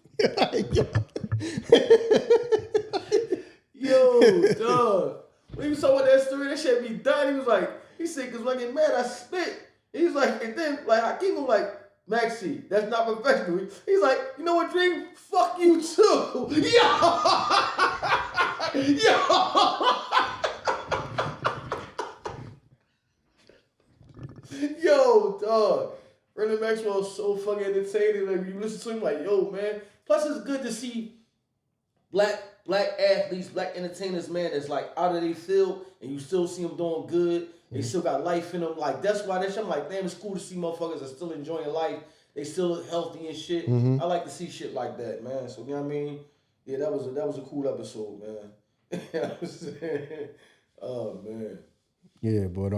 Yo, dog. When he was talking about that story, that shit be done. He said, because when I get mad, I spit. He's like, and then like Hakeem was like, Maxie, that's not professional. He's like, you know what, Dream? Fuck you too. Yo, dog. Vernon Maxwell is so fucking entertaining. Like, you listen to him like, yo, man. Plus, it's good to see black athletes, black entertainers, man, that's like out of their field, and you still see them doing good. They still got life in them. Like, that's why I'm like, damn, it's cool to see motherfuckers that still enjoying life. They still look healthy and shit. Mm-hmm. I like to see shit like that, man. So, you know what I mean? Yeah, that was a cool episode, man. You know what I'm saying? Oh, man. Yeah, but,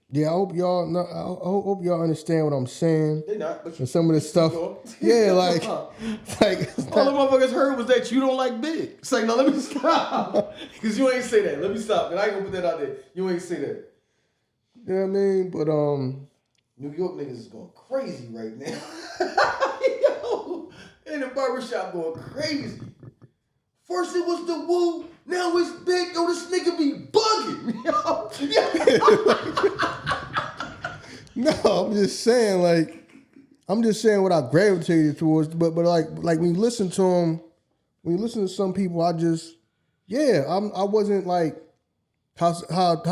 yeah, I hope y'all understand what I'm saying. They not, but and some of this stuff. Yeah, like all the motherfuckers heard was that you don't like Big. It's like, no, let me stop. Because you ain't say that. Let me stop. And I ain't gonna put that out there. You ain't say that. You know what I mean? But New York niggas is going crazy right now. Yo, in the barbershop going crazy. First it was the Woo, now it's Big. Yo, this nigga be bugging. No, I'm just saying what I gravitated towards. But like when you listen to them, when you listen to some people, I wasn't like how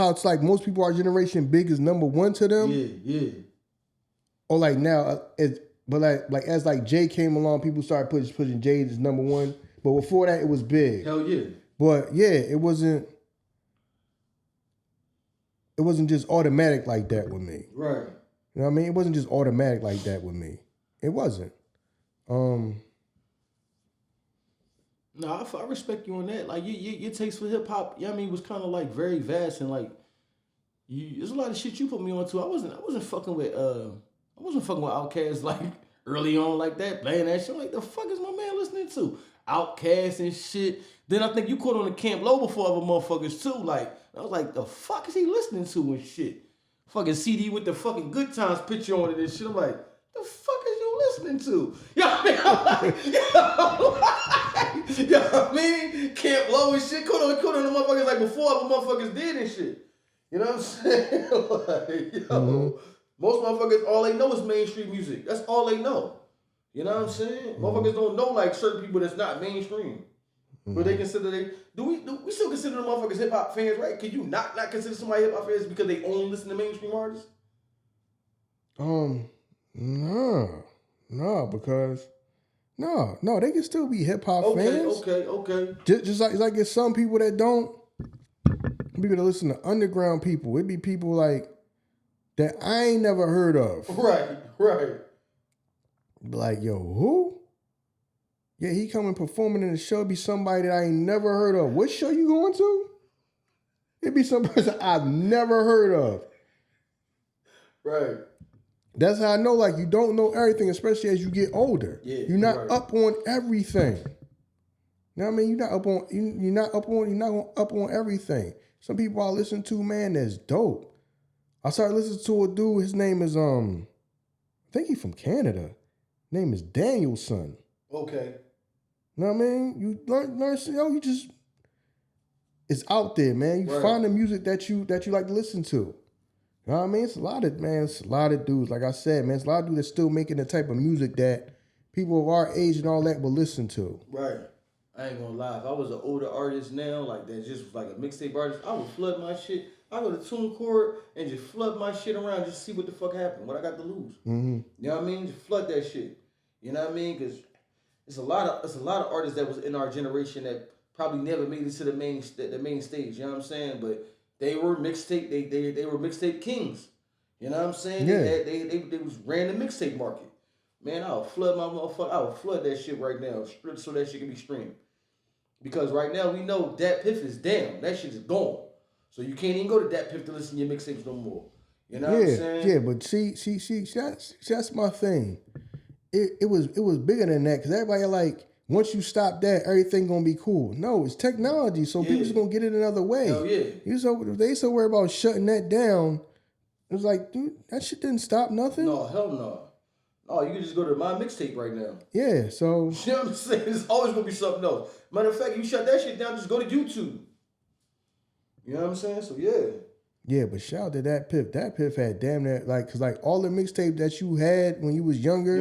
it's like most people our generation, Big is number one to them. Yeah. Or like now, but like as like Jay came along, people started pushing Jay as number one. But before that, it was big. Hell yeah. But yeah, it wasn't just automatic like that with me. Right. You know what I mean? It wasn't just automatic like that with me. It wasn't. No, I respect you on that. Like your taste for hip hop, I mean, was kind of like very vast and like there's a lot of shit you put me on to. I wasn't fucking with Outkast like early on like that, playing that shit. Like the fuck is my man listening to? Outkast and shit. Then I think you caught on the Camp Low before other motherfuckers too. Like I was like, the fuck is he listening to and shit? Fucking CD with the fucking Good Times picture on it and shit. I'm like, the fuck is you listening to? You know what I mean? I'm like, you know what I mean? Camp Low and shit. Caught on the motherfuckers like before other motherfuckers did and shit. You know what I'm saying? Like, most motherfuckers, all they know is mainstream music. That's all they know. You know what I'm saying? Motherfuckers don't know like certain people that's not mainstream. But they consider do we still consider the motherfuckers hip hop fans, right? Could you not consider somebody hip hop fans because they only listen to mainstream artists? No, because no, they can still be hip hop fans. Okay. Just like it's some people that don't. People that listen to underground people. It'd be people like that I ain't never heard of. Right. Be like, yo, who? Yeah, he coming performing in the show. Be somebody that I ain't never heard of. What show you going to? It'd be some person I've never heard of. Right. That's how I know, like, you don't know everything, especially as you get older. Yeah, you're not up on everything. You know what I mean? You're not up on everything. Some people I listen to, man, that's dope. I started listening to a dude. His name is I think he's from Canada. His name is Danielson. Okay. You know what I mean? You learn, you just, it's out there, man. You find the music that you like to listen to. You know what I mean? It's a lot of dudes. Like I said, man, it's a lot of dudes that's still making the type of music that people of our age and all that will listen to. Right. I ain't gonna lie. If I was an older artist now, like that just was like a mixtape artist, I would flood my shit. I go to TuneCore and just flood my shit around, just see what the fuck happened, what I got to lose. Mm-hmm. You know what I mean? Just flood that shit. You know what I mean? Because it's a lot of artists that was in our generation that probably never made it to the main stage. You know what I'm saying? But they were mixtape. They were mixtape kings. You know what I'm saying? Yeah. They was ran the mixtape market. Man, I'll flood my motherfucker. I will flood that shit right now, so that shit can be streamed. Because right now we know Dat Piff is down. That shit is gone. So you can't even go to Dat Piff to listen to your mixtapes no more. You know what I'm saying? Yeah, but see, that's my thing. It was bigger than that because everybody like once you stop that, everything gonna be cool. No, it's technology, so people's gonna get it another way. Hell yeah. They so worried about shutting that down. It was like, dude, that shit didn't stop nothing. No, hell no. Oh, you can just go to my mixtape right now. Yeah, so you know what I'm saying? There's always gonna be something else. Matter of fact, you shut that shit down, just go to YouTube. You know what I'm saying? So yeah. Yeah, but shout out to Dat Piff. Dat Piff had damn near cause all the mixtape that you had when you was younger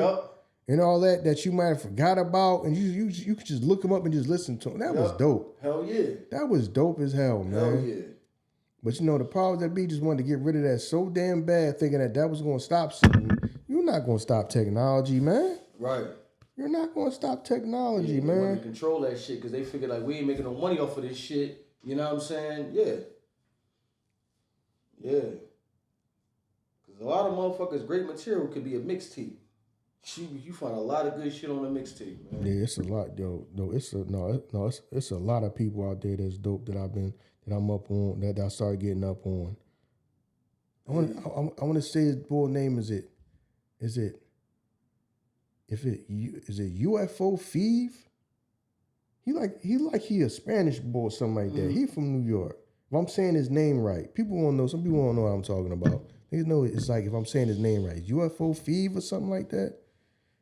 and all that you might have forgot about, and you could just look them up and just listen to them. That was dope. Hell yeah. That was dope as hell, man. Hell yeah. But the powers that be just wanted to get rid of that so damn bad, thinking that was gonna stop something. You're not gonna stop technology, man. Right. You're not gonna stop technology, They man. want to control that shit because they figure like we ain't making no money off of this shit. You know what I'm saying? Yeah. Yeah. Because a lot of motherfuckers' great material could be a mixtape. You find a lot of good shit on a mixtape, man. Yeah, it's a lot, yo. It's a lot of people out there that's dope that I'm up on, that I started getting up on. I want to say his boy name is it UFO Feeve? He a Spanish boy or something like that. He from New York. If I'm saying his name right, people won't know. Some people won't know what I'm talking about. They know it's like if I'm saying his name right, UFO Feeve or something like that.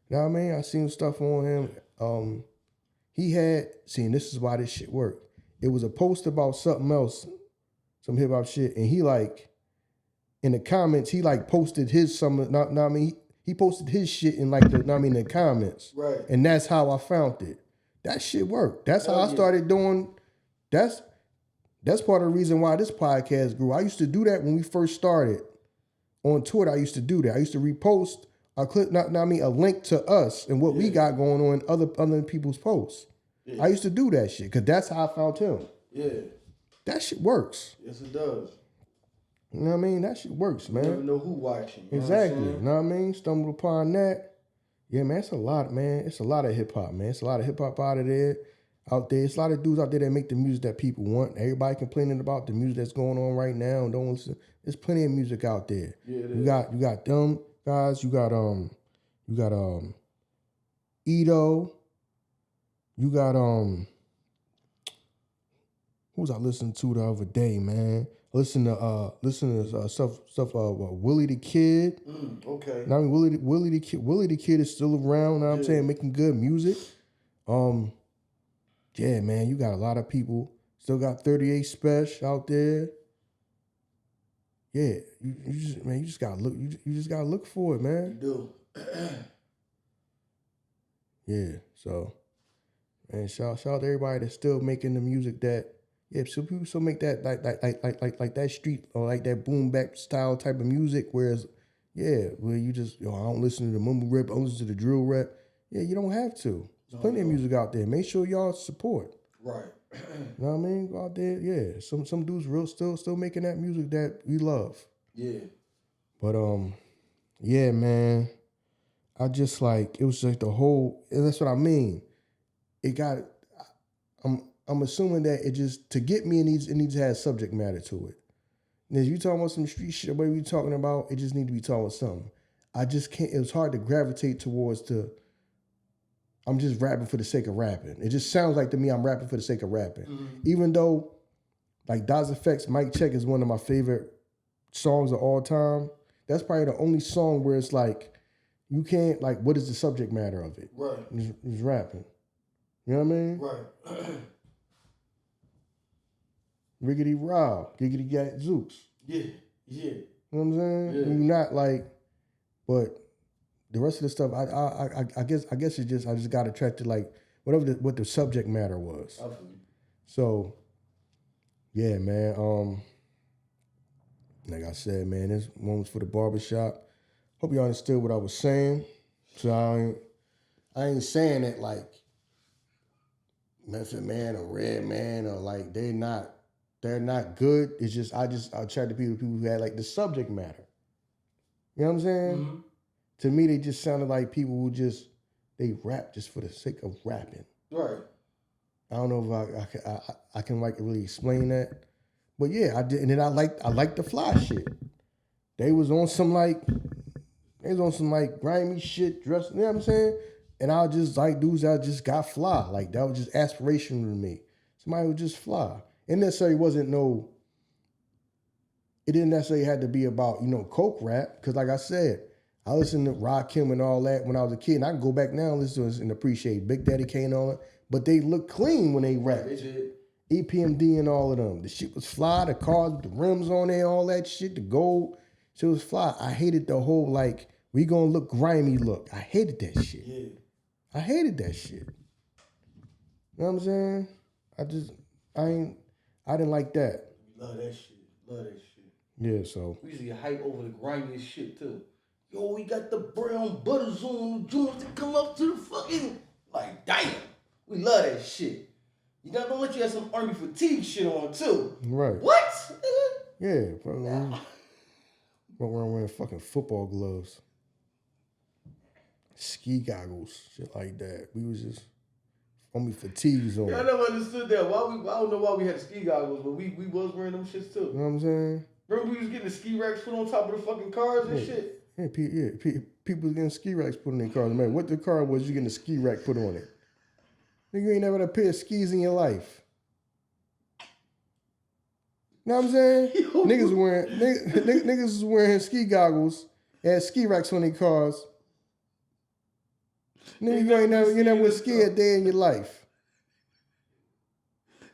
You know what I mean? I seen stuff on him. He had this is why this shit worked. It was a post about something else, some hip hop shit, and he in the comments he posted his he posted his shit in the comments. Right. And that's how I found it. That shit worked. That's how I started doing. That's part of the reason why this podcast grew. I used to do that when we first started on Twitter. I used to do that. I used to repost a link to us and what we got going on in other people's posts. Yeah. I used to do that shit because that's how I found him. Yeah. That shit works. Yes, it does. You know what I mean? That shit works, man. You never know who watching. Exactly. You know what I mean? Stumbled upon that. Yeah, man, it's a lot, man. It's a lot of hip hop, man. It's a lot of hip hop out there. It's a lot of dudes out there that make the music that people want. Everybody complaining about the music that's going on right now and don't listen. There's plenty of music out there. Yeah, you got them guys. You got Edo. You got who was I listening to the other day, man? Listen to stuff Willie the Kid. Okay. I mean Willie the Kid is still around. Know what I'm saying, making good music. Yeah, man, you got a lot of people. Still got 38 Special out there. Yeah, you just gotta look. You just gotta look for it, man. You do. Yeah. So, man, shout out to everybody that's still making the music that. Yeah, some people still make that like that street or like that boom bap style type of music. Whereas, where you just I don't listen to the mumble rap, I don't listen to the drill rap. Yeah, you don't have to. There's plenty of music out there. Make sure y'all support. Right. You know what I mean? Go out there. Yeah. Some dudes still making that music that we love. Yeah. But yeah, man. I just it was like the whole, and that's what I mean. It got. I'm assuming that it just, to get me, it needs to have subject matter to it. And if you talking about some street shit, whatever you talking about, it just need to be talking about something. I just can't, it was hard to gravitate towards I'm just rapping for the sake of rapping. It just sounds like to me I'm rapping for the sake of rapping. Mm-hmm. Even though, like Daz Effect's Mic Check is one of my favorite songs of all time. That's probably the only song where it's like, you can't, what is the subject matter of it? Right. It's rapping. You know what I mean? Right. Riggedy Rob, Giggity Gat Zooks. Yeah, yeah. You know what I'm saying? Yeah. You're not but the rest of the stuff, I guess it just, I just got attracted what the subject matter was. Absolutely. So, yeah, man. Like I said, man, this one was for the barbershop. Hope you understood what I was saying. So I ain't saying it like Method Man or Red Man or they're not good. It's just I attract to people who had the subject matter. You know what I'm saying? Mm-hmm. To me, they just sounded like people who they rap just for the sake of rapping. Right. I don't know if I can really explain that, but yeah, I did. And then I like the fly shit. They was on some grimy shit, dressed. You know what I'm saying? And I just like dudes that just got fly. That was just aspirational to me. Somebody who just fly. It necessarily wasn't it didn't necessarily have to be about, coke rap. Because like I said, I listened to Rakim and all that when I was a kid. And I can go back now and listen to this and appreciate Big Daddy Kane and all that. But they look clean when they rap. They did. EPMD and all of them. The shit was fly. The cars with the rims on there, all that shit. The gold. Shit was fly. I hated the whole, we gonna look grimy look. I hated that shit. Yeah. I hated that shit. You know what I'm saying? I didn't like that. Love that shit. Yeah, so. We used to get hype over the grimiest shit, too. Yo, we got the brown butters on the joints to come up to the fucking, damn. We love that shit. You don't let you have some army fatigue shit on, too. Right. What? Yeah, bro. Nah. We're wearing fucking football gloves. Ski goggles, shit like that. We was just army fatigues on. Yeah, I never understood that. I don't know why we had ski goggles, but we was wearing them shits, too. You know what I'm saying? Remember we was getting the ski racks put on top of the fucking cars and shit? Yeah, people was getting ski racks put on their cars. Man, what the car was, you getting a ski rack put on it? Nigga, you ain't never had a pair of skis in your life. You know what I'm saying? Niggas was wearing ski goggles, had ski racks on their cars. Nigga, you never was scared a day in your life.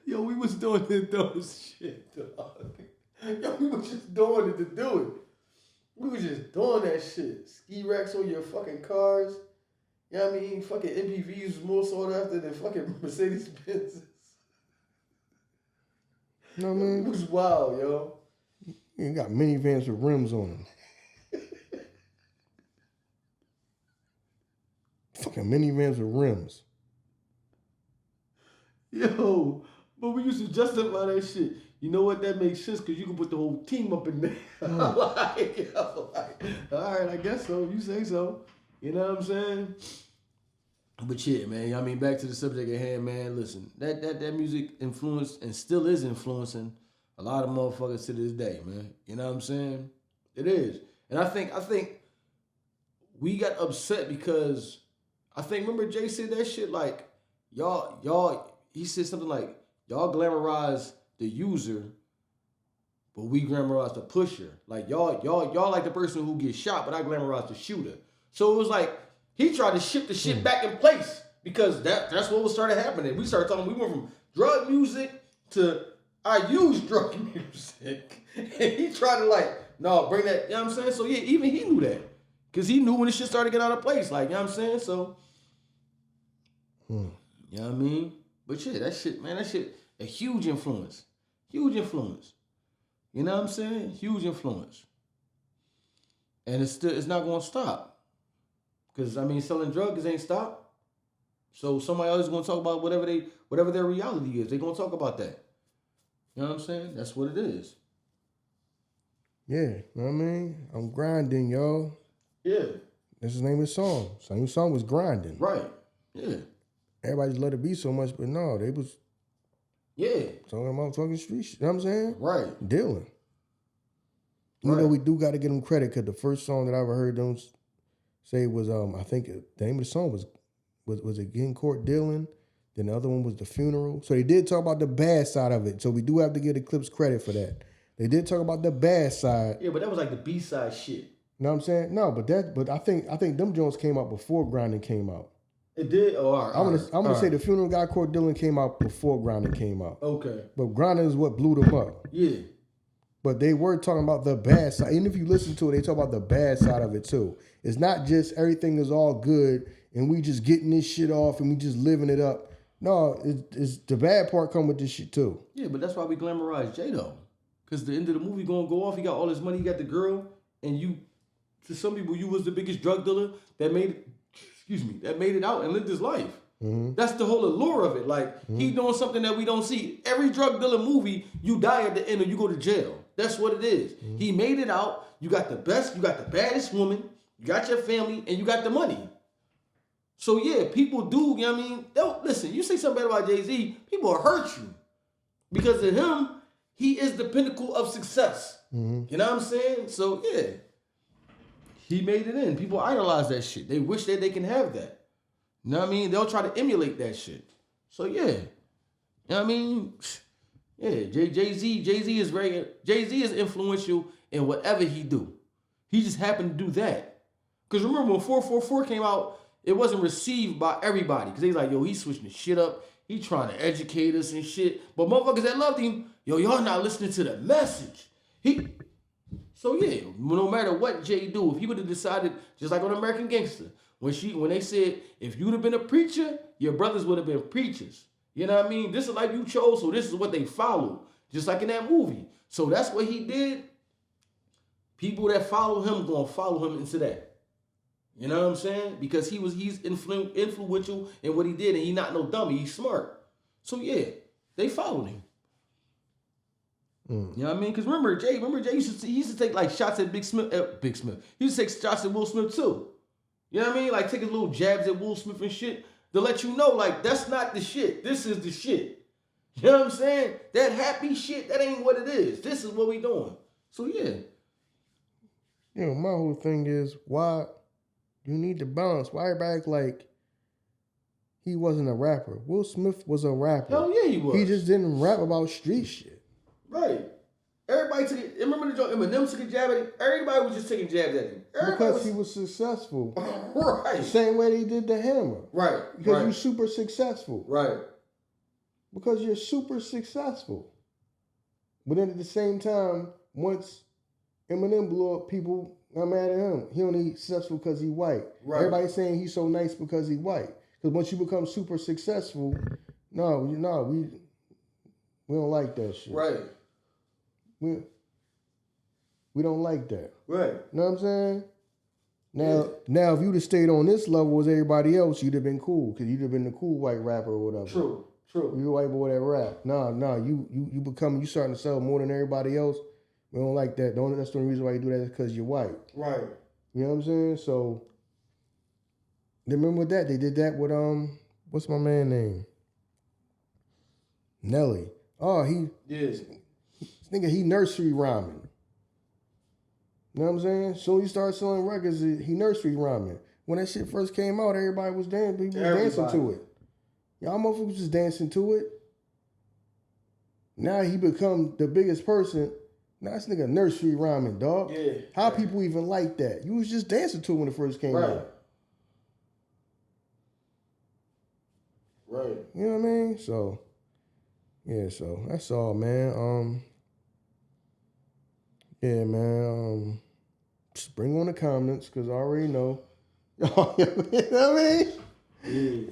Yo, we was doing those shit, dog. Yo, we was just doing it to do it. We was just doing that shit. Ski racks on your fucking cars. You know what I mean? Fucking MPVs was more sought after than fucking Mercedes Benzes. You know what I mean? It was wild, yo. You got minivans with rims on them. minivans with rims. Yo, but we used to justify that shit. You know what? That makes sense because you can put the whole team up in there. Like, all right, I guess so. You say so. You know what I'm saying? But yeah, man. I mean, back to the subject at hand, man. Listen, that music influenced and still is influencing a lot of motherfuckers to this day, man. You know what I'm saying? It is, and I think we got upset because I think remember Jay said that shit like y'all. He said something like y'all glamorize the user, but we glamorize the pusher. Like y'all like the person who gets shot, but I glamorize the shooter. So it was like he tried to shift the shit back in place because that's what started happening. We started talking. We went from drug music to I use drug music, and he tried to bring that. You know what I'm saying? So yeah, even he knew that because he knew when the shit started to get out of place. Like you know what I'm saying? So you know what I mean? But yeah, that shit, a huge influence. Huge influence. You know what I'm saying? Huge influence. And it's not gonna stop. Cause I mean selling drugs ain't stopped. So somebody else is gonna talk about whatever their reality is. They're gonna talk about that. You know what I'm saying? That's what it is. Yeah, you know what I mean? I'm grinding, y'all. Yeah. That's the name of the song. So the song was grinding. Right. Yeah. Everybody just let it be so much, but no, they was talking street shit. You know what I'm saying? Right. Dealing. You know, we do got to give them credit because the first song that I ever heard them say was, I think the name of the song was it Getting Court Dealing? Then the other one was The Funeral. So they did talk about the bad side of it. So we do have to give the Clipse credit for that. They did talk about the bad side. Yeah, but that was like the B-side shit. You know what I'm saying? No, but I think them Jones came out before Grinding came out. It did? Oh, all right. I'm gonna say The Funeral Guy Court Dillon came out before Grinding came out. Okay. But Grinding is what blew them up. Yeah. But they were talking about the bad side. Even if you listen to it, they talk about the bad side of it too. It's not just everything is all good and we just getting this shit off and we just living it up. No, it's the bad part come with this shit too. Yeah, but that's why we glamorize J though. Because the end of the movie gonna go off, he got all his money, he got the girl, and you, to some people, you was the biggest drug dealer that made it out and lived his life. Mm-hmm. That's the whole allure of it. Like, he doing something that we don't see. Every drug dealer movie, you die at the end or you go to jail. That's what it is. Mm-hmm. He made it out. You got the best, you got the baddest woman, you got your family, and you got the money. So yeah, people do, you know what I mean? Don't listen, you say something bad about Jay-Z, people will hurt you. Because of him, he is the pinnacle of success. Mm-hmm. You know what I'm saying? So yeah. He made it in. People idolize that shit. They wish that they can have that. You know what I mean? They'll try to emulate that shit. So yeah. You know what I mean? Yeah, Jay-Z is influential in whatever he do. He just happened to do that. Because remember when 444 came out, it wasn't received by everybody. Because they was like, yo, he's switching the shit up. He trying to educate us and shit. But motherfuckers that loved him, yo, y'all not listening to the message. So yeah, no matter what Jay do, if he would have decided, just like on American Gangster, when they said, if you'd have been a preacher, your brothers would have been preachers. You know what I mean? This is like you chose, so this is what they followed. Just like in that movie. So that's what he did. People that follow him gonna follow him into that. You know what I'm saying? Because he's influential in what he did, and he not no dummy, he's smart. So yeah, they followed him. You know what I mean? Because remember Jay used to take like shots at Big Smith. He used to take shots at Will Smith too. You know what I mean? Like taking little jabs at Will Smith and shit to let you know, like, that's not the shit. This is the shit. You know what I'm saying? That happy shit, that ain't what it is. This is what we doing. So yeah. You know, my whole thing is why you need to balance. Why everybody act like he wasn't a rapper? Will Smith was a rapper. Hell yeah, he was. He just didn't rap about street shit. Right. Everybody took it. Remember the joke? Eminem took a jab at him? Everybody was just taking jabs at him. Because he was successful. Right. The same way they did the Hammer. Right. Because you're super successful. Right. Because you're super successful. But then at the same time, once Eminem blew up, people are mad at him. He only successful because he's white. Right. Everybody's saying he's so nice because he's white. Because once you become super successful, we don't like that shit. Right. We don't like that. Right. You know what I'm saying? Now, if you'd have stayed on this level as everybody else, you'd have been cool because you'd have been the cool white rapper or whatever. True. You the white boy that rap. You starting to sell more than everybody else. We don't like that. That's the only reason why you do that is because you're white. Right. You know what I'm saying? So, remember that they did that with what's my man name? Nelly. Oh, this nigga, he nursery rhyming. You know what I'm saying? So he started selling records, he nursery rhyming. When that shit first came out, everybody was dancing. People was dancing to it. Y'all motherfuckers was just dancing to it. Now he become the biggest person. Now this nigga nursery rhyming, dog. Yeah. How people even like that? You was just dancing to it when it first came out. Right. You know what I mean? So, yeah, so that's all, man. Yeah, man. Just bring on the comments, because I already know. You know what I mean?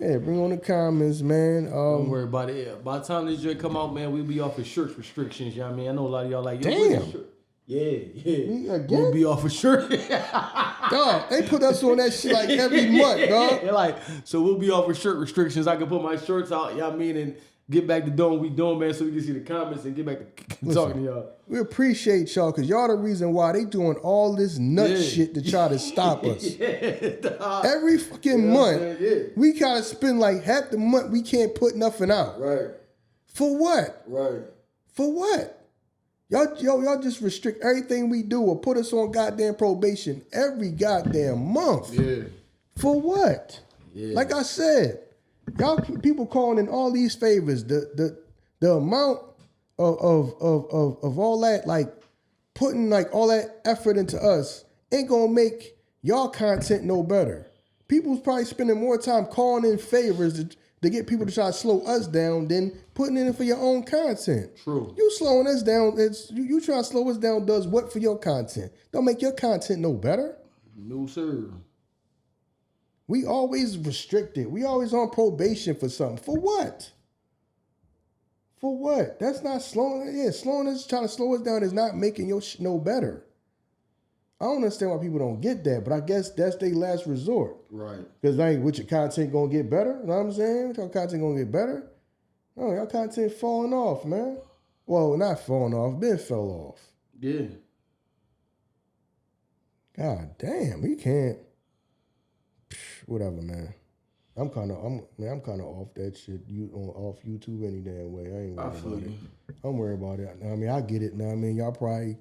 Yeah, bring on the comments, man. Don't worry about it. Yeah. By the time this joint come out, man, we'll be off of shirt restrictions. You know what I mean? I know a lot of y'all like, damn. Yeah. We'll be off of shirt. Dog, they put us on that shit like every month, dog. Yeah, so we'll be off of shirt restrictions. I can put my shirts out, you know what I mean, and get back to doing what we doing, man, so we can see the comments and get back to talking to y'all. We appreciate y'all, because y'all the reason why they doing all this nut shit to try to stop us. Every fucking month, we gotta spend like half the month we can't put nothing out. Right. For what? Right. For what? Y'all just restrict everything we do or put us on goddamn probation every goddamn month. Yeah. For what? Yeah. Like I said, y'all people calling in all these favors. The amount of all that, like putting like all that effort into us ain't gonna make y'all content no better. People's probably spending more time calling in favors to get people to try to slow us down than putting it in for your own content. True. You slowing us down, you trying to slow us down does what for your content? Don't make your content no better. No, sir. We always restricted. We always on probation for something. For what? For what? That's not slowing. Yeah, slowing us, trying to slow us down is not making your shit no better. I don't understand why people don't get that, but I guess that's their last resort. Right. Because with your content gonna get better. You know what I'm saying? Your content gonna get better. Oh, your content falling off, man. Well, not falling off, been fell off. Yeah. God damn, we can't. Whatever, man. I'm kind of off that shit. Off YouTube any damn way. I ain't worried about it. I'm worried about it. I mean, I get it now. I mean, y'all probably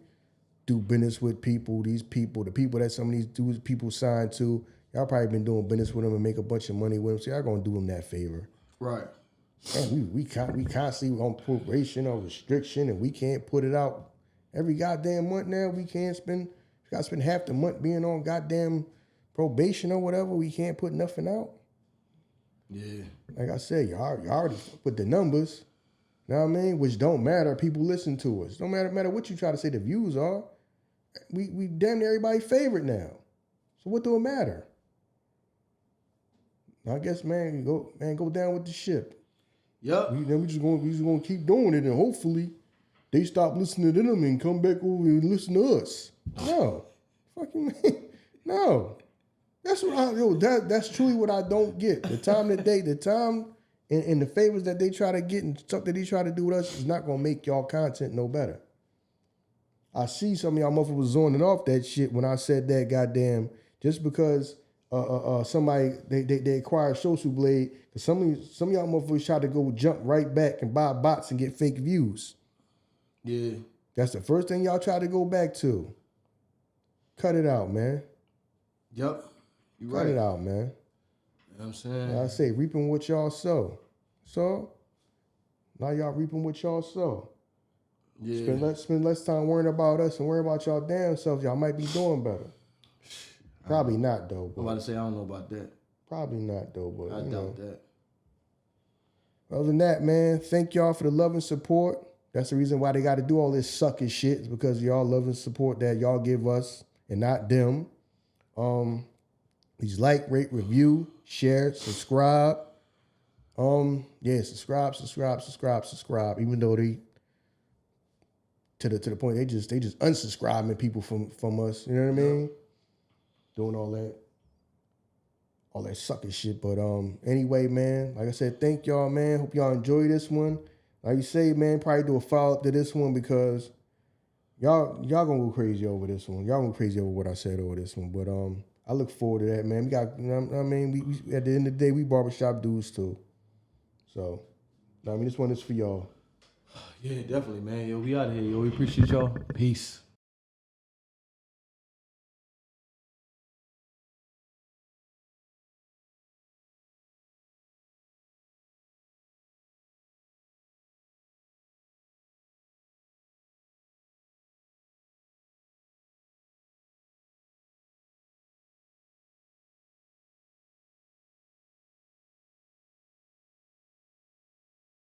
do business with people. These people, the people that some of these dudes people signed to, y'all probably been doing business with them and make a bunch of money with them. So y'all gonna do them that favor. Right. And we constantly on probation or restriction, and we can't put it out every goddamn month now. We gotta spend half the month being on goddamn probation or whatever. We can't put nothing out. Yeah. Like I said, y'all already put the numbers. You know what I mean? Which don't matter. People listen to us. Don't matter what you try to say the views are. We damn near everybody's favorite now. So what do it matter? I guess, man, go down with the ship. Yep. We just gonna keep doing it, and hopefully they stop listening to them and come back over and listen to us. No, fucking man, no. That's what that's truly what I don't get. The time and the favors that they try to get and stuff that they try to do with us is not gonna make y'all content no better. I see some of y'all motherfuckers was zoning off that shit when I said that goddamn just because somebody they acquired Social Blade, because some of y'all motherfuckers try to go jump right back and buy bots and get fake views. Yeah. That's the first thing y'all try to go back to. Cut it out, man. Yep. You right. Cut it out, man. You know what I'm saying? I say reaping what y'all sow. So now y'all reaping what y'all sow. Yeah. Spend less time worrying about us and worrying about y'all damn selves. Y'all might be doing better. Probably not though. I'm about to say I don't know about that. Probably not though, but I doubt that. Other than that, man, thank y'all for the love and support. That's the reason why they got to do all this sucking shit, is because of y'all love and support that y'all give us and not them. Please like, rate, review, share, subscribe. Subscribe. Even though they to the point they just unsubscribing people from us. You know what I mean? doing all that sucker shit. But anyway, man, like I said, thank y'all, man. Hope y'all enjoy this one. Like you say, man, probably do a follow-up to this one because y'all gonna go crazy over this one. Y'all gonna go crazy over what I said over this one. But I look forward to that, man. We got, we at the end of the day, we barbershop dudes too. So, this one is for y'all. Yeah, definitely, man. Yo, we out of here. Yo, we appreciate y'all. Peace.